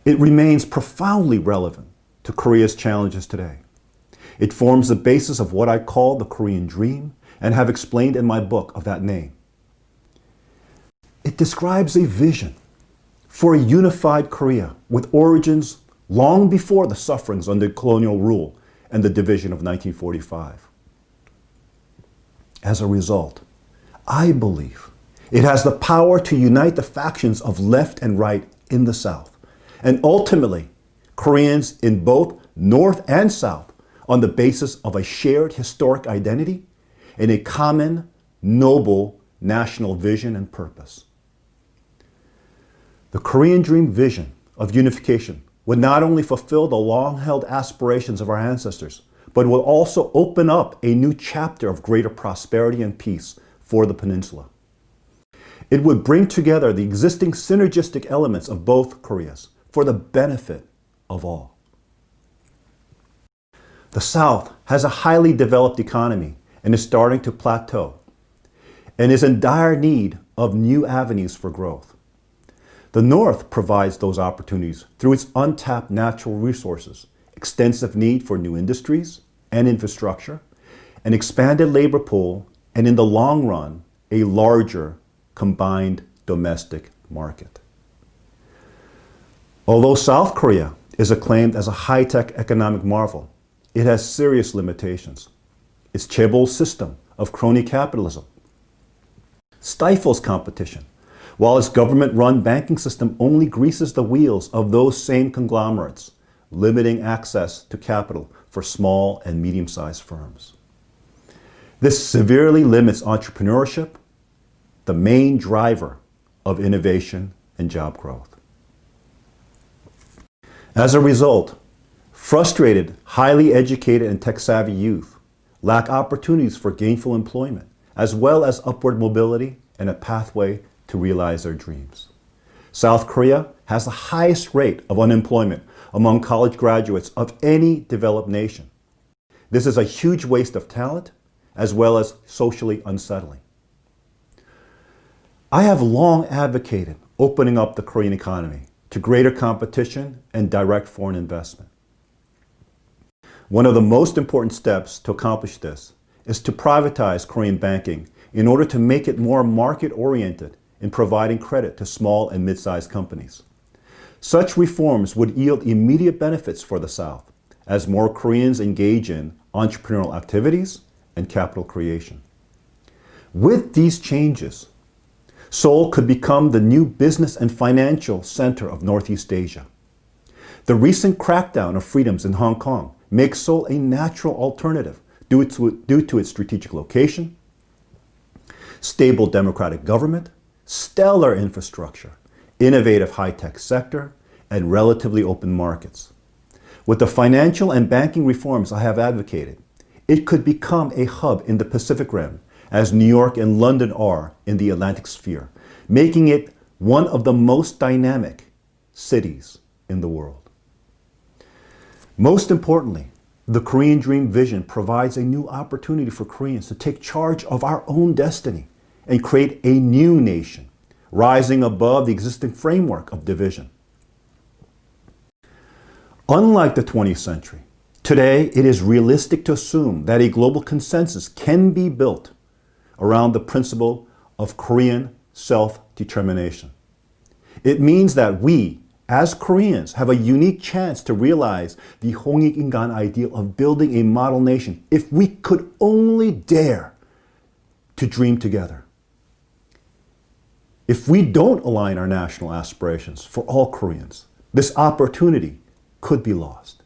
It remains profoundly relevant to Korea's challenges today. It forms the basis of what I call the Korean dream and have explained in my book of that name. It describes a vision for a unified Korea with origins long before the sufferings under colonial rule and the division of 1945. As a result, I believe it has the power to unite the factions of left and right in the South, and ultimately Koreans in both North and South on the basis of a shared historic identity and a common, noble national vision and purpose. The Korean Dream vision of unification would not only fulfill the long-held aspirations of our ancestors, but will also open up a new chapter of greater prosperity and peace for the peninsula. It would bring together the existing synergistic elements of both Koreas for the benefit of all. The South has a highly developed economy and is starting to plateau and is in dire need of new avenues for growth. The North provides those opportunities through its untapped natural resources, extensive need for new industries and infrastructure, an expanded labor pool, and in the long run, a larger combined domestic market. Although South Korea is acclaimed as a high-tech economic marvel, it has serious limitations. Its chaebol system of crony capitalism stifles competition, while its government-run banking system only greases the wheels of those same conglomerates, limiting access to capital for small and medium-sized firms. This severely limits entrepreneurship, the main driver of innovation and job growth. As a result, frustrated, highly educated, and tech-savvy youth lack opportunities for gainful employment, as well as upward mobility and a pathway to realize their dreams. South Korea has the highest rate of unemployment among college graduates of any developed nation. This is a huge waste of talent, as well as socially unsettling. I have long advocated opening up the Korean economy to greater competition and direct foreign investment. One of the most important steps to accomplish this is to privatize Korean banking in order to make it more market-oriented in providing credit to small and mid-sized companies. Such reforms would yield immediate benefits for the South as more Koreans engage in entrepreneurial activities and capital creation. With these changes, Seoul could become the new business and financial center of Northeast Asia. The recent crackdown of freedoms in Hong Kong makes Seoul a natural alternative due to its strategic location, stable democratic government, stellar infrastructure, innovative high-tech sector, and relatively open markets. With the financial and banking reforms I have advocated, it could become a hub in the Pacific Rim, as New York and London are in the Atlantic sphere, making it one of the most dynamic cities in the world. Most importantly, the Korean Dream vision provides a new opportunity for Koreans to take charge of our own destiny and create a new nation, rising above the existing framework of division. Unlike the 20th century, today it is realistic to assume that a global consensus can be built around the principle of Korean self-determination. It means that we, as Koreans, have a unique chance to realize the Hongik-ingan ideal of building a model nation if we could only dare to dream together. If we don't align our national aspirations for all Koreans, this opportunity could be lost.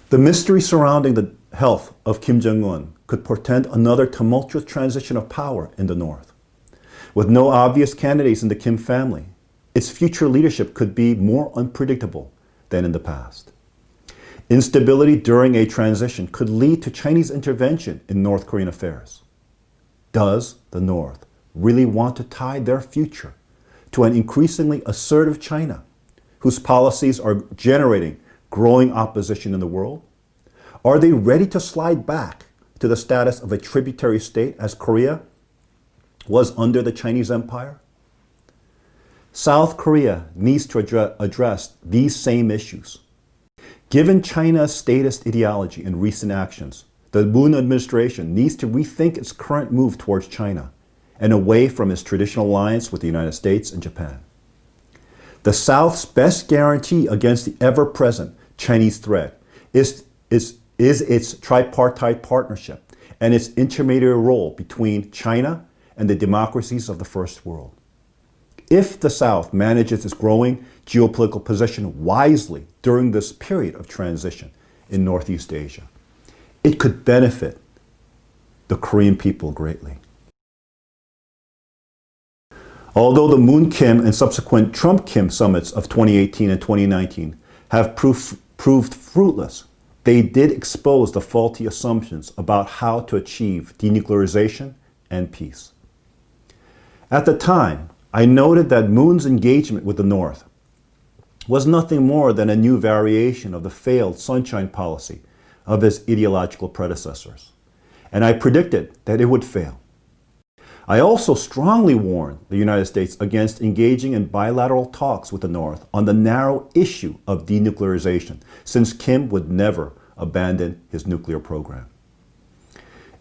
The mystery surrounding the health of Kim Jong-un could portend another tumultuous transition of power in the North. With no obvious candidates in the Kim family, its future leadership could be more unpredictable than in the past. Instability during a transition could lead to Chinese intervention in North Korean affairs. Does the North really want to tie their future to an increasingly assertive China, whose policies are generating growing opposition in the world? Are they ready to slide back to the status of a tributary state as Korea was under the Chinese Empire? South Korea needs to address these same issues. Given China's statist ideology and recent actions, the Moon administration needs to rethink its current move towards China and away from its traditional alliance with the United States and Japan. The South's best guarantee against the ever-present Chinese threat is its tripartite partnership and its intermediary role between China and the democracies of the First World. If the South manages its growing geopolitical position wisely during this period of transition in Northeast Asia, it could benefit the Korean people greatly. Although the Moon-Kim and subsequent Trump-Kim summits of 2018 and 2019 have proved fruitless, they did expose the faulty assumptions about how to achieve denuclearization and peace. At the time, I noted that Moon's engagement with the North was nothing more than a new variation of the failed Sunshine Policy of his ideological predecessors, and I predicted that it would fail. I also strongly warned the United States against engaging in bilateral talks with the North on the narrow issue of denuclearization, since Kim would never abandon his nuclear program.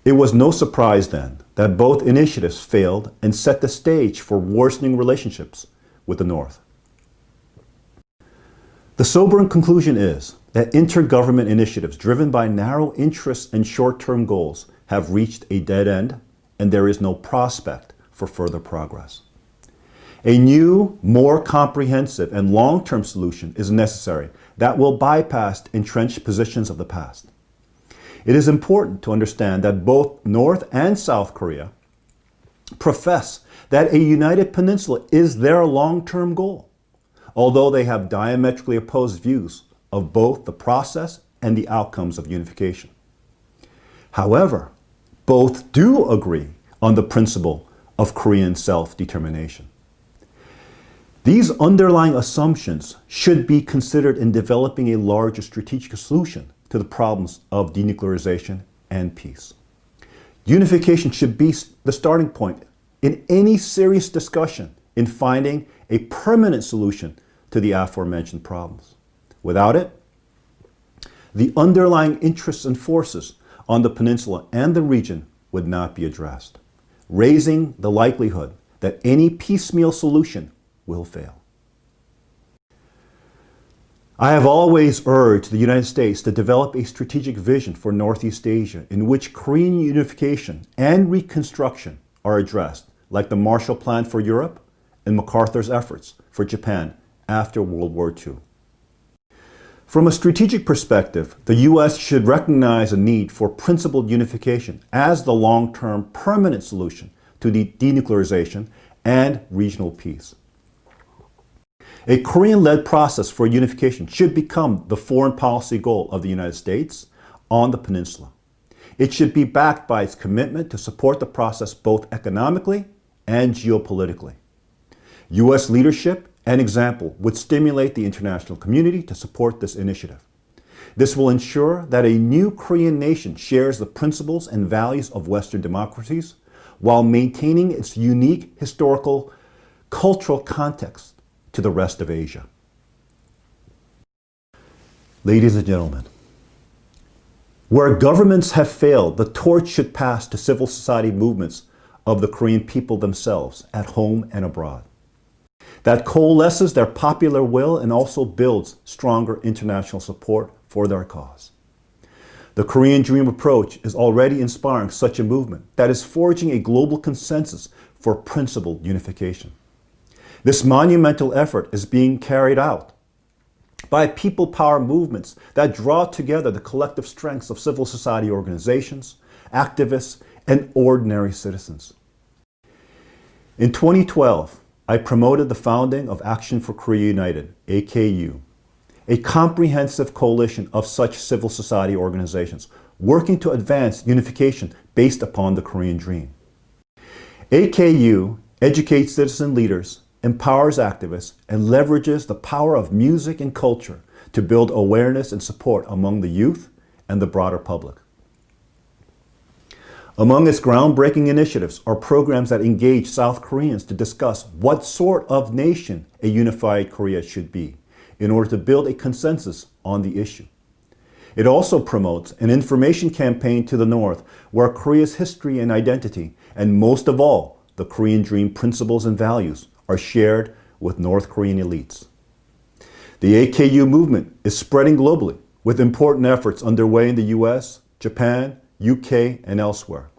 It was no surprise then that both initiatives failed and set the stage for worsening relationships with the North. The sobering conclusion is that intergovernment initiatives driven by narrow interests and short-term goals have reached a dead end, and there is no prospect for further progress. A new, more comprehensive and long-term solution is necessary that will bypass entrenched positions of the past. It is important to understand that both North and South Korea profess that a united peninsula is their long-term goal, although they have diametrically opposed views of both the process and the outcomes of unification. However, both do agree on the principle of Korean self-determination. These underlying assumptions should be considered in developing a larger strategic solution to the problems of denuclearization and peace. Unification should be the starting point in any serious discussion in finding a permanent solution to the aforementioned problems. Without it, the underlying interests and forces on the peninsula and the region would not be addressed, raising the likelihood that any piecemeal solution will fail. I have always urged the United States to develop a strategic vision for Northeast Asia in which Korean unification and reconstruction are addressed, like the Marshall Plan for Europe and MacArthur's efforts for Japan after World War II. From a strategic perspective, the U.S. should recognize a need for principled unification as the long-term permanent solution to the denuclearization and regional peace. A Korean-led process for unification should become the foreign policy goal of the United States on the peninsula. It should be backed by its commitment to support the process both economically and geopolitically. U.S. leadership and example would stimulate the international community to support this initiative. This will ensure that a new Korean nation shares the principles and values of Western democracies while maintaining its unique historical, cultural context to the rest of Asia. Ladies and gentlemen, where governments have failed, the torch should pass to civil society movements of the Korean people themselves at home and abroad. That coalesces their popular will and also builds stronger international support for their cause. The Korean Dream approach is already inspiring such a movement that is forging a global consensus for principled unification. This monumental effort is being carried out by people power movements that draw together the collective strengths of civil society organizations, activists, and ordinary citizens. In 2012, I promoted the founding of Action for Korea United, AKU, a comprehensive coalition of such civil society organizations working to advance unification based upon the Korean Dream. AKU educates citizen leaders empowers activists, and leverages the power of music and culture to build awareness and support among the youth and the broader public. Among its groundbreaking initiatives are programs that engage South Koreans to discuss what sort of nation a unified Korea should be in order to build a consensus on the issue. It also promotes an information campaign to the North where Korea's history and identity, and most of all, the Korean Dream principles and values, are shared with North Korean elites. The AKU movement is spreading globally with important efforts underway in the US, Japan, UK, and elsewhere.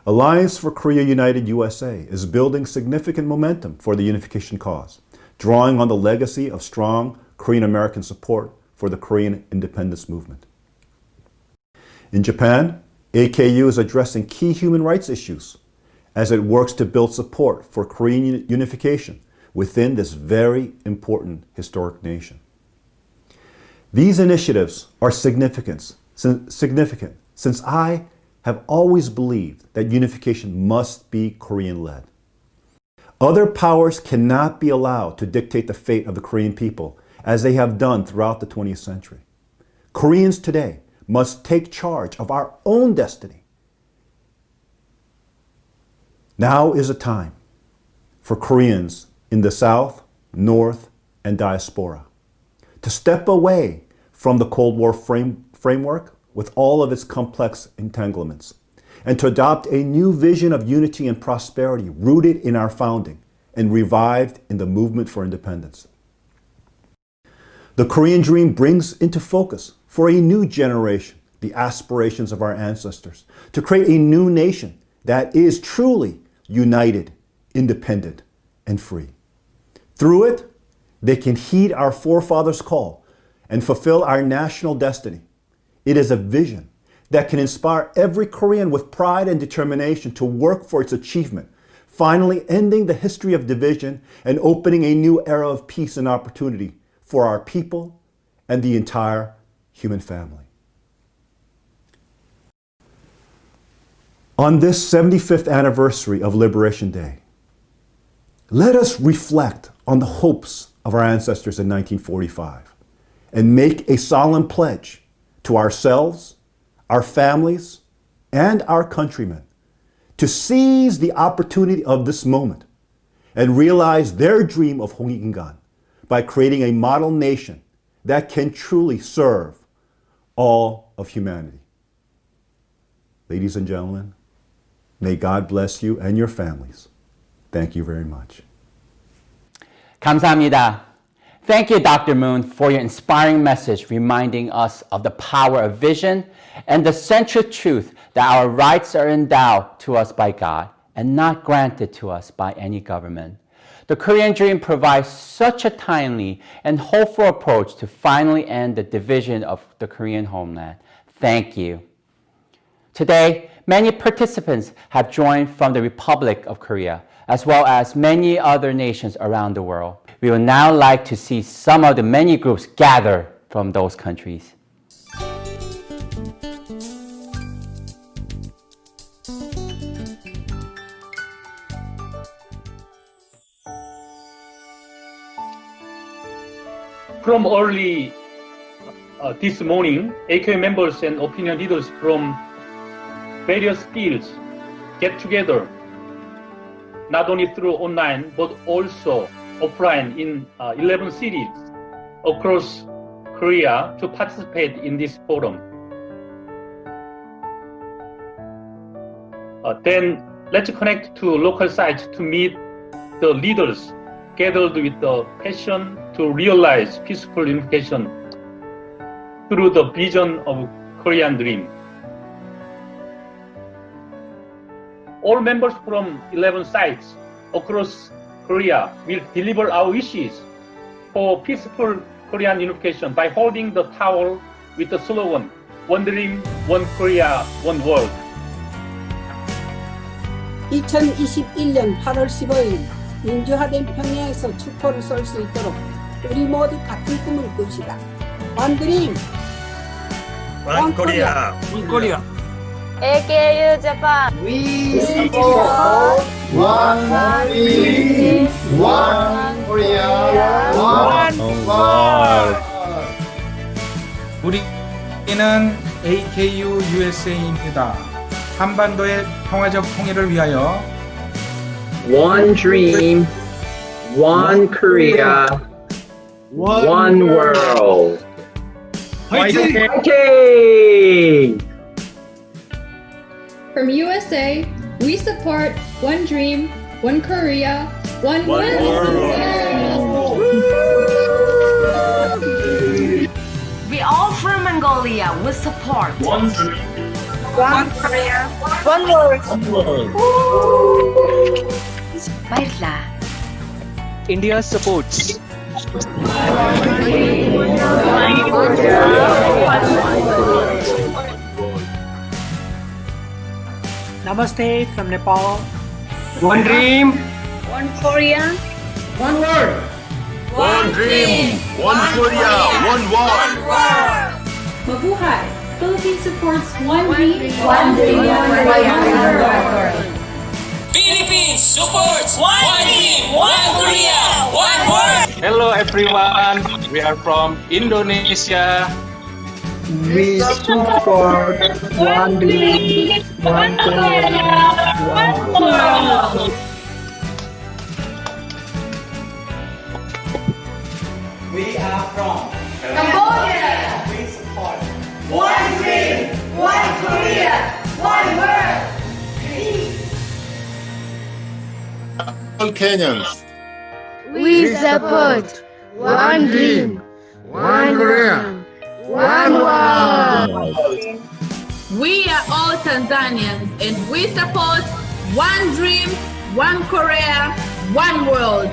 Alliance for Korea United USA is building significant momentum for the unification cause, drawing on the legacy of strong Korean American support for the Korean independence movement. In Japan, AKU is addressing key human rights issues as it works to build support for Korean unification within this very important historic nation. These initiatives are significant since I have always believed that unification must be Korean-led. Other powers cannot be allowed to dictate the fate of the Korean people as they have done throughout the 20th century. Koreans today must take charge of our own destiny. Now is a time for Koreans in the South, North, and diaspora to step away from the Cold War framework with all of its complex entanglements and to adopt a new vision of unity and prosperity rooted in our founding and revived in the movement for independence. The Korean Dream brings into focus for a new generation the aspirations of our ancestors to create a new nation that is truly united, independent, and free. Through it, they can heed our forefathers' call and fulfill our national destiny. It is a vision that can inspire every Korean with pride and determination to work for its achievement, finally ending the history of division and opening a new era of peace and opportunity for our people and the entire human family. On this 75th anniversary of Liberation Day, let us reflect on the hopes of our ancestors in 1945 and make a solemn pledge to ourselves, our families, and our countrymen to seize the opportunity of this moment and realize their dream of Hongik-ingan by creating a model nation that can truly serve all of humanity. Ladies and gentlemen, may God bless you and your families. Thank you very much. 감사합니다. Thank you, Dr. Moon, for your inspiring message reminding us of the power of vision and the central truth that our rights are endowed to us by God and not granted to us by any government. The Korean Dream provides such a timely and hopeful approach to finally end the division of the Korean homeland. Thank you. Today, many participants have joined from the Republic of Korea, as well as many other nations around the world. We would now like to see some of the many groups gather from those countries. From early this morning, AKU members and opinion leaders from various fields get together, not only through online, but also offline in 11 cities across Korea to participate in this forum. Then let's connect to local sites to meet the leaders gathered with the passion to realize peaceful unification through the vision of Korean Dream. All members from 11 sites across Korea will deliver our wishes for peaceful Korean unification by holding the towel with the slogan, One Dream, One Korea, One World. 2021년 8월 15일 민주화된 평양에서 축포를 쏠 수 있도록 우리 모두 같은 꿈을 꿉시다. One Dream, One Korea, One Korea. AKU Japan. We support one dream, one Korea, one world. 우리는 AKU USA입니다. 한반도의 평화적 통일을 위하여 One dream, one Korea, one world. Fighting! Fighting! From USA, we support one dream, one Korea, one world. We all from Mongolia will support one dream, One Korea, one world. Baiklah. India supports Namaste from Nepal. One dream, One Korea, one world. One dream, one Korea, one world. Mabuhay. Philippines supports one dream, one world. Philippines supports one dream, one Korea, one world. Hello everyone, we are from Indonesia. We support one dream, one Korea, one world. We are from Cambodia. We support One dream, one Korea, one world. All Kenyans. We support one dream, One Korea. one world. We are all Tanzanians and we support one dream, one Korea, one world.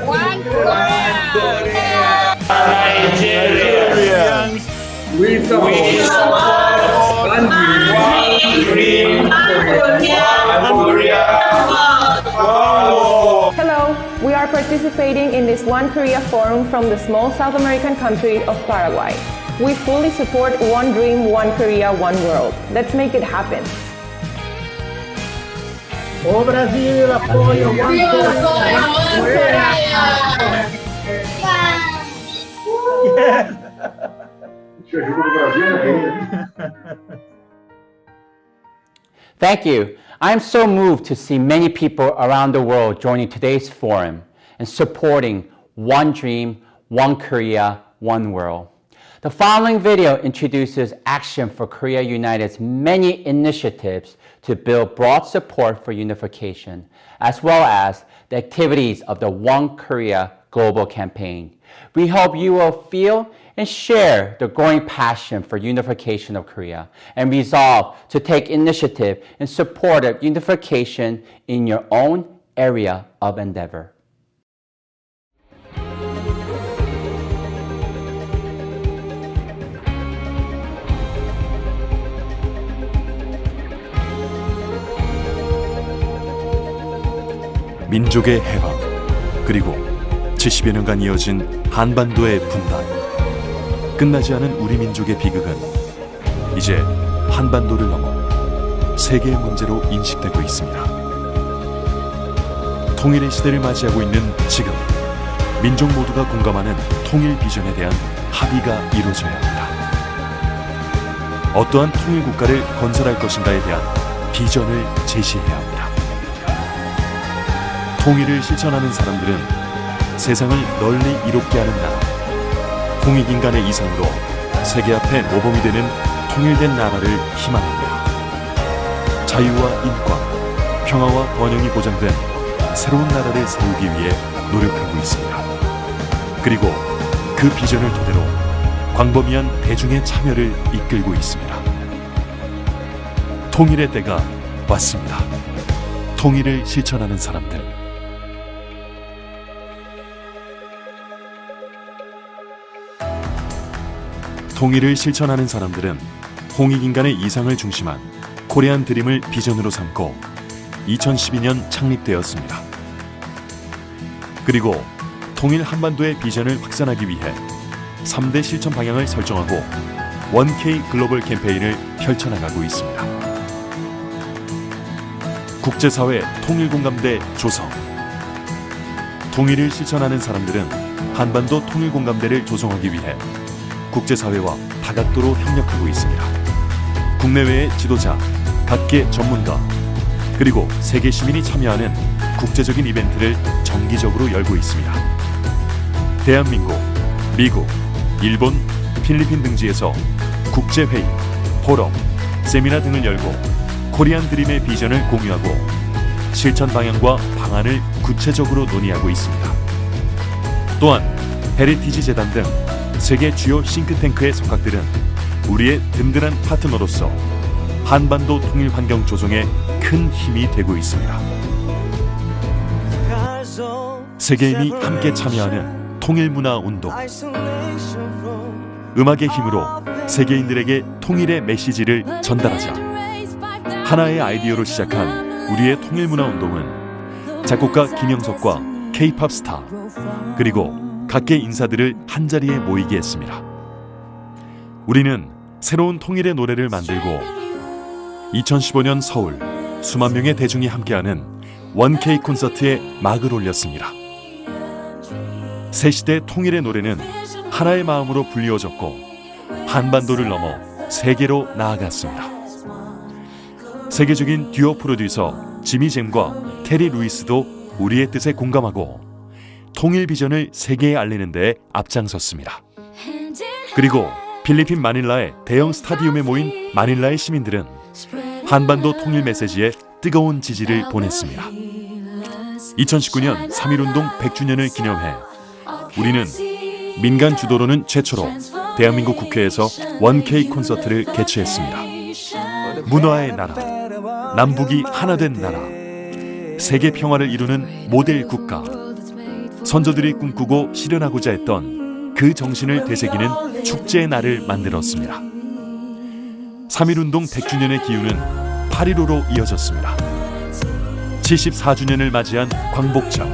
One Korea. Nigerians. We support one dream, one Korea. Hello, we are participating in this One Korea Forum from the small South American country of Paraguay. We fully support One Dream, One Korea, One World. Let's make it happen. Oh Brazil, apoyo one Thank you. I am so moved to see many people around the world joining today's forum and supporting One Dream, One Korea, One World. The following video introduces Action for Korea United's many initiatives to build broad support for unification, as well as the activities of the One Korea Global Campaign. We hope you will feel and share the growing passion for unification of Korea and resolve to take initiative in support of unification in your own area of endeavor. 민족의 해방, 그리고 70여 년간 이어진 한반도의 분단. 끝나지 않은 우리 민족의 비극은 이제 한반도를 넘어 세계의 문제로 인식되고 있습니다. 통일의 시대를 맞이하고 있는 지금, 민족 모두가 공감하는 통일 비전에 대한 합의가 이루어져야 합니다. 어떠한 통일 국가를 건설할 것인가에 대한 비전을 제시해야 합니다. 통일을 실천하는 사람들은 세상을 널리 이롭게 하는 나라, 홍익인간의 이상으로 세계 앞에 모범이 되는 통일된 나라를 희망합니다. 자유와 인권, 평화와 번영이 보장된 새로운 나라를 세우기 위해 노력하고 있습니다. 그리고 그 비전을 토대로 광범위한 대중의 참여를 이끌고 있습니다. 통일의 때가 왔습니다. 통일을 실천하는 사람들. 통일을 실천하는 사람들은 홍익인간의 이상을 중심한 코리안 드림을 비전으로 삼고 2012년 창립되었습니다. 그리고 통일 한반도의 비전을 확산하기 위해 3대 실천 방향을 설정하고 원K 글로벌 캠페인을 펼쳐나가고 있습니다. 국제사회 통일공감대 조성. 통일을 실천하는 사람들은 한반도 통일공감대를 조성하기 위해 국제사회와 다각도로 협력하고 있습니다. 국내외의 지도자, 각계 전문가, 그리고 세계 시민이 참여하는 국제적인 이벤트를 정기적으로 열고 있습니다. 대한민국, 미국, 일본, 필리핀 등지에서 국제회의, 포럼, 세미나 등을 열고 코리안 드림의 비전을 공유하고 실천 방향과 방안을 구체적으로 논의하고 있습니다. 또한 헤리티지 재단 등 세계 주요 싱크탱크의 석학들은 우리의 든든한 파트너로서 한반도 통일 환경 조성에 큰 힘이 되고 있습니다. 세계인이 함께 참여하는 통일문화운동. 음악의 힘으로 세계인들에게 통일의 메시지를 전달하자. 하나의 아이디어로 시작한 우리의 통일문화운동은 작곡가 김영석과 K-팝 스타 그리고 각계 인사들을 한자리에 모이게 했습니다. 우리는 새로운 통일의 노래를 만들고 2015년 서울 수만 명의 대중이 함께하는 원K 콘서트에 막을 올렸습니다. 새 시대 통일의 노래는 하나의 마음으로 불리워졌고 한반도를 넘어 세계로 나아갔습니다. 세계적인 듀오 프로듀서 지미 잼과 테리 루이스도 우리의 뜻에 공감하고 통일 비전을 세계에 알리는 데 앞장섰습니다. 그리고 필리핀 마닐라의 대형 스타디움에 모인 마닐라의 시민들은 한반도 통일 메시지에 뜨거운 지지를 보냈습니다. 2019년 3.1운동 100주년을 기념해 우리는 민간 주도로는 최초로 대한민국 국회에서 원K 콘서트를 개최했습니다. 문화의 나라, 남북이 하나 된 나라, 세계 평화를 이루는 모델 국가, 선조들이 꿈꾸고 실현하고자 했던 그 정신을 되새기는 축제의 날을 만들었습니다. 3.1운동 100주년의 기운은 8.15로 이어졌습니다. 74주년을 맞이한 광복절,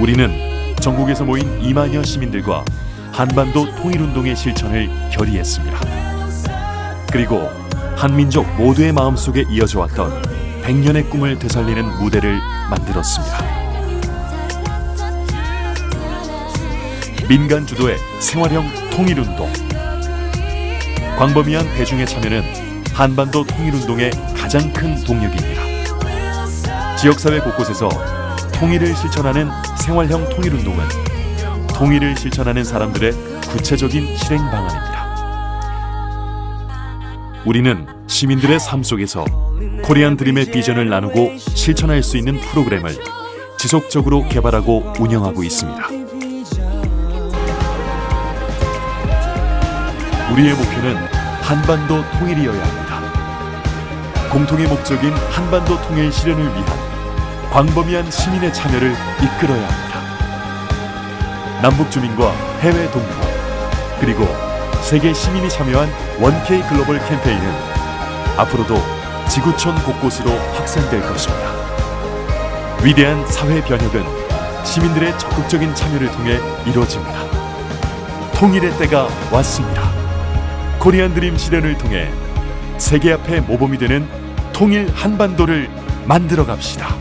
우리는 전국에서 모인 2만여 시민들과 한반도 통일운동의 실천을 결의했습니다. 그리고 한민족 모두의 마음속에 이어져 왔던 100년의 꿈을 되살리는 무대를 만들었습니다. 민간 주도의 생활형 통일운동. 광범위한 대중의 참여는 한반도 통일운동의 가장 큰 동력입니다. 지역사회 곳곳에서 통일을 실천하는 생활형 통일운동은 통일을 실천하는 사람들의 구체적인 실행 방안입니다. 우리는 시민들의 삶 속에서 코리안 드림의 비전을 나누고 실천할 수 있는 프로그램을 지속적으로 개발하고 운영하고 있습니다. 우리의 목표는 한반도 통일이어야 합니다. 공통의 목적인 한반도 통일 실현을 위한 광범위한 시민의 참여를 이끌어야 합니다. 남북 주민과 해외 동포, 그리고 세계 시민이 참여한 원K 글로벌 캠페인은 앞으로도 지구촌 곳곳으로 확산될 것입니다. 위대한 사회 변혁은 시민들의 적극적인 참여를 통해 이루어집니다. 통일의 때가 왔습니다. 코리안 드림 실현을 통해 세계 앞에 모범이 되는 통일 한반도를 만들어 갑시다.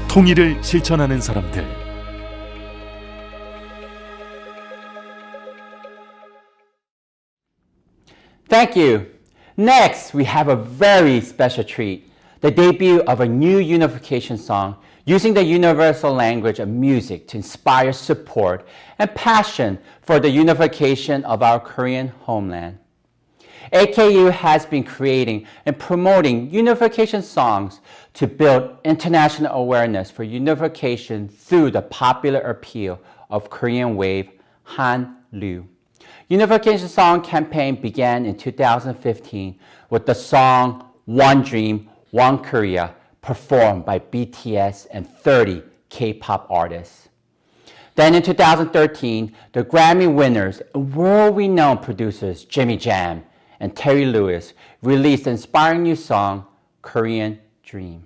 통일을 실천하는 사람들. Thank you. Next, we have a very special treat, the debut of a new unification song using the universal language of music to inspire support and passion for the unification of our Korean homeland. AKU has been creating and promoting unification songs to build international awareness for unification through the popular appeal of Korean wave Hanlu. Unification Song campaign began in 2015 with the song One Dream, One Korea, performed by BTS and 30 K-pop artists. Then in 2013, the Grammy winners and world-renowned producers Jimmy Jam and Terry Lewis released the inspiring new song, Korean Dream.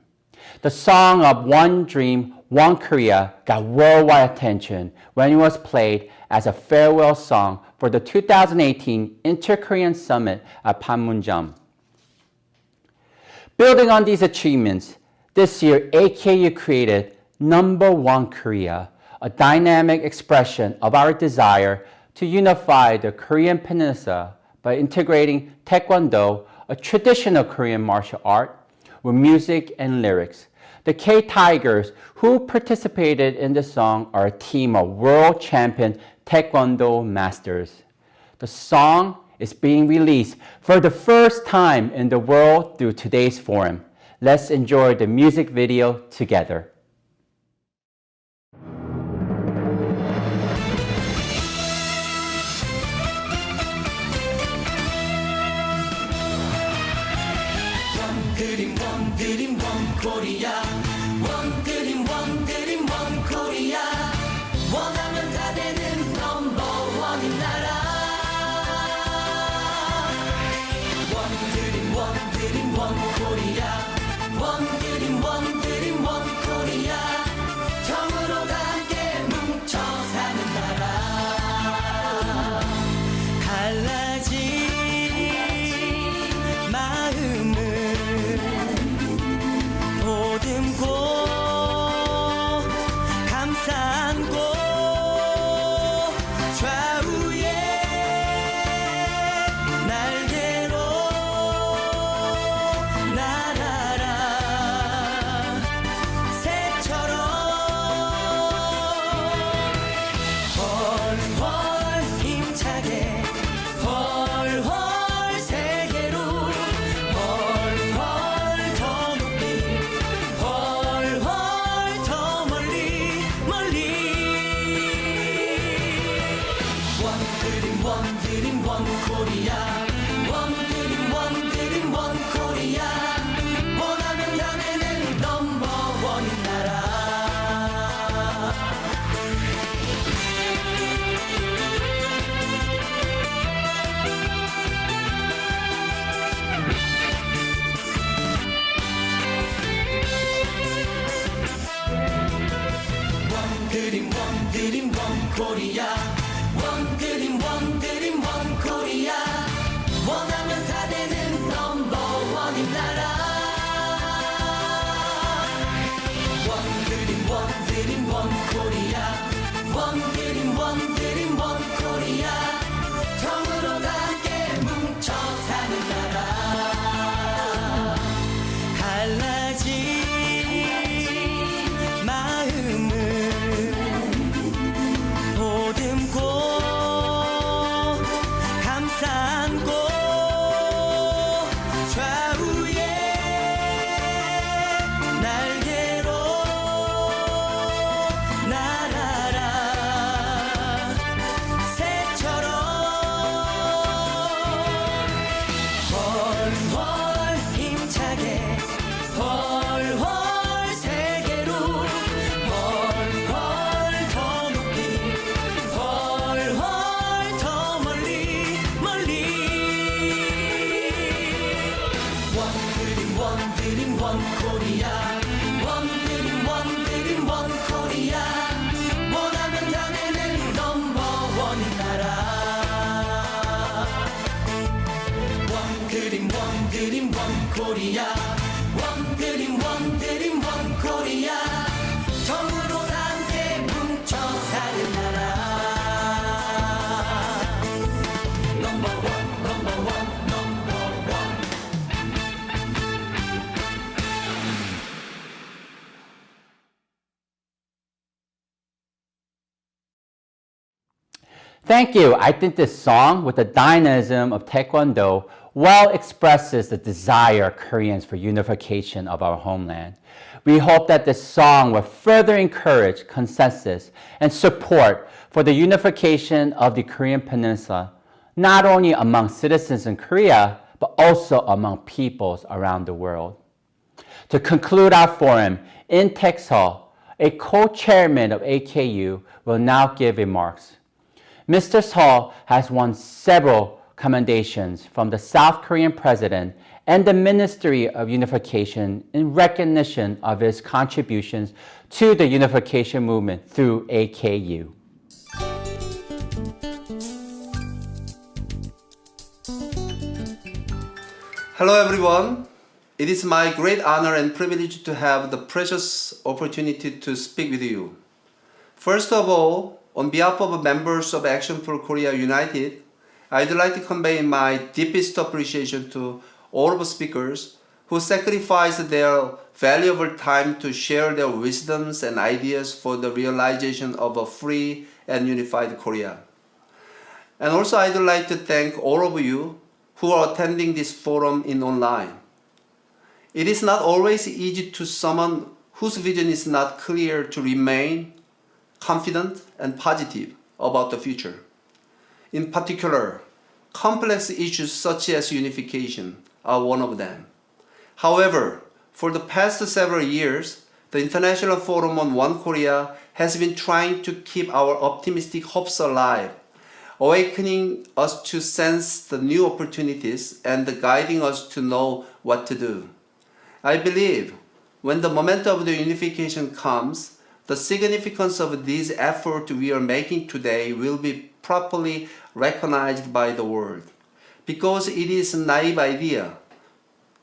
The song of One Dream, One Korea got worldwide attention when it was played as a farewell song for the 2018 Inter-Korean Summit at Panmunjom. Building on these achievements, this year AKU created Number One Korea, a dynamic expression of our desire to unify the Korean Peninsula by integrating Taekwondo, a traditional Korean martial art, with music and lyrics. The K-Tigers, who participated in the song, are a team of world champion Taekwondo masters. The song is being released for the first time in the world through today's forum. Let's enjoy the music video together. 코리아 원 드림 원 코리아 원하면 다 되는 넘버원인 나라 원 드림 원 코리아 원 드림 원 코리아 정으로 다 함께 뭉쳐 사는 나라 달라진 마음을 보듬고 감싸 안고 좌우에 날개로 날아라 새처럼 헐헐 힘차게 헐헐 세계로 헐헐 더 높이 헐헐 더 멀리 원 드림 원 코리아 원 드림 원 코리아 원하면 다 되는 넘버원인 나라 원 드림 원 코리아 원 드림 원 코리아 원하면 다 되는 넘버원인 나라 원 드림 원 코리아 원 드림 원 코리아 정으로 다 함께 뭉쳐 사는 나라 달라진 마음을 보듬고 감싸 안고 좌우에 날개로 날아라 새처럼 헐헐 힘차게 헐헐 세계로 헐헐 더 높이 헐헐 더 멀리 원 드림 원 코리아 원 드림 원 코리아 원하면 다 되는 넘버원인 나라 원 드림 원 코리아 원 드림 원 코리아 정으로 다 함께 뭉쳐 사는 나라 넘버원 Thank you. I think this song, with the dynamism of Taekwondo, well expresses the desire of Koreans for unification of our homeland. We hope that this song will further encourage consensus and support for the unification of the Korean Peninsula, not only among citizens in Korea, but also among peoples around the world. To conclude our forum, in Tex Hall, a co-chairman of AKU will now give remarks. Mr. Seo has won several commendations from the South Korean president and the Ministry of Unification in recognition of his contributions to the unification movement through AKU. Hello everyone. It is my great honor and privilege to have the precious opportunity to speak with you. First of all, on behalf of members of Action for Korea United, I'd like to convey my deepest appreciation to all of the speakers who sacrificed their valuable time to share their wisdoms and ideas for the realization of a free and unified Korea. And also I'd like to thank all of you who are attending this forum in online. It is not always easy to someone whose vision is not clear to remain confident and positive about the future. In particular, complex issues such as unification are one of them. However, for the past several years, the International Forum on One Korea has been trying to keep our optimistic hopes alive, awakening us to sense the new opportunities and guiding us to know what to do. I believe when the moment of the unification comes, the significance of this effort we are making today will be properly recognized by the world, because it is a naive idea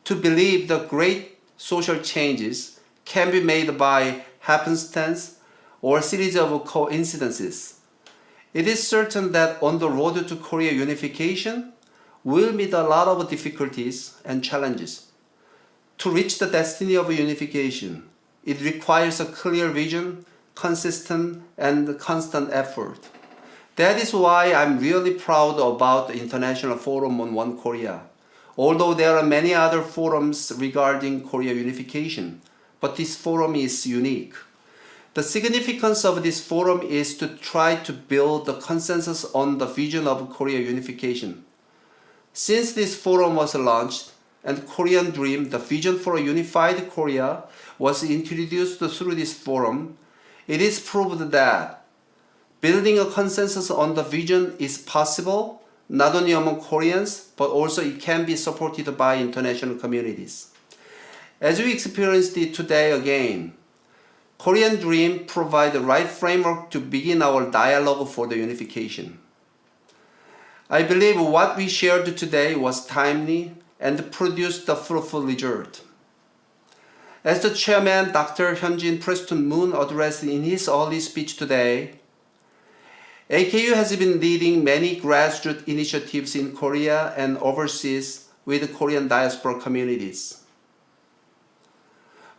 to believe that great social changes can be made by happenstance or a series of coincidences. It is certain that on the road to Korea unification, we'll meet a lot of difficulties and challenges. To reach the destiny of unification, it requires a clear vision, consistent and constant effort. That is why I'm really proud about the International Forum on One Korea. Although there are many other forums regarding Korea unification, but this forum is unique. The significance of this forum is to try to build a consensus on the vision of Korea unification. Since this forum was launched, and Korean Dream, the vision for a unified Korea, was introduced through this forum, it is proved that building a consensus on the vision is possible, not only among Koreans, but also it can be supported by international communities. As we experienced it today again, Korean Dream provides the right framework to begin our dialogue for the unification. I believe what we shared today was timely and produced a fruitful result. As the chairman, Dr. Hyunjin Preston Moon addressed in his early speech today, AKU has been leading many grassroots initiatives in Korea and overseas with Korean diaspora communities.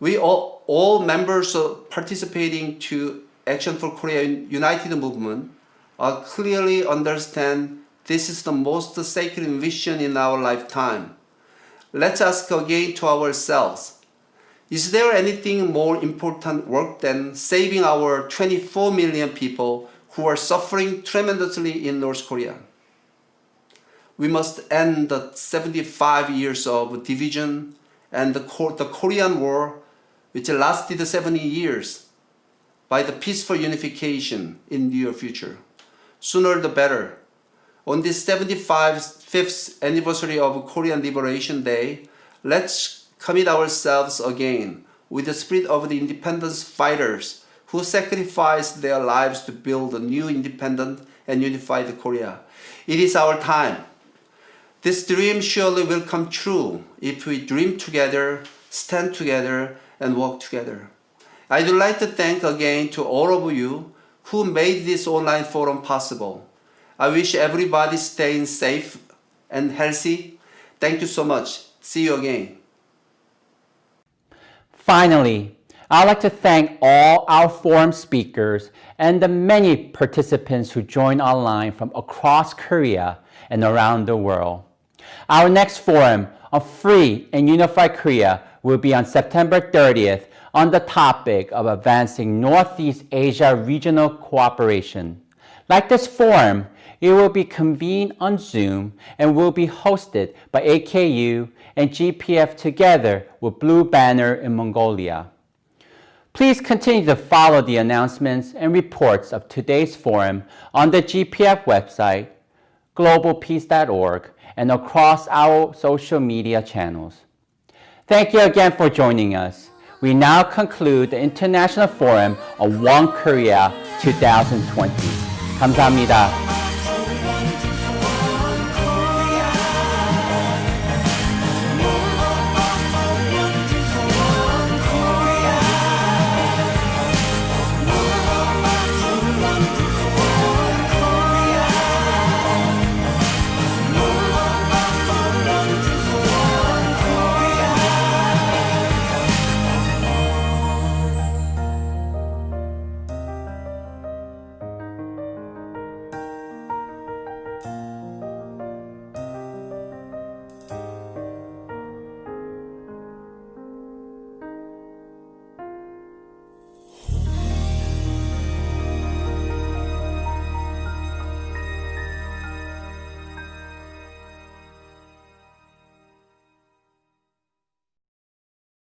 We all members participating to Action for Korea United movement clearly understand this is the most sacred vision in our lifetime. Let's ask again to ourselves, is there anything more important work than saving our 24 million people who are suffering tremendously in North Korea? We must end the 75 years of division and the Korean War, which lasted 70 years, by the peaceful unification in the near future. Sooner the better. On this 75th anniversary of Korean Liberation Day, let's commit ourselves again with the spirit of the independence fighters who sacrificed their lives to build a new independent and unified Korea. It is our time. This dream surely will come true if we dream together, stand together, and work together. I'd like to thank again to all of you who made this online forum possible. I wish everybody staying safe and healthy. Thank you so much. See you again. Finally, I'd like to thank all our forum speakers and the many participants who joined online from across Korea and around the world. Our next forum on Free and Unified Korea will be on September 30th on the topic of advancing Northeast Asia regional cooperation. Like this forum, it will be convened on Zoom and will be hosted by AKU and GPF together with Blue Banner in Mongolia. Please continue to follow the announcements and reports of today's forum on the GPF website, globalpeace.org, and across our social media channels. Thank you again for joining us. We now conclude the International Forum on One Korea 2020. 감사합니다.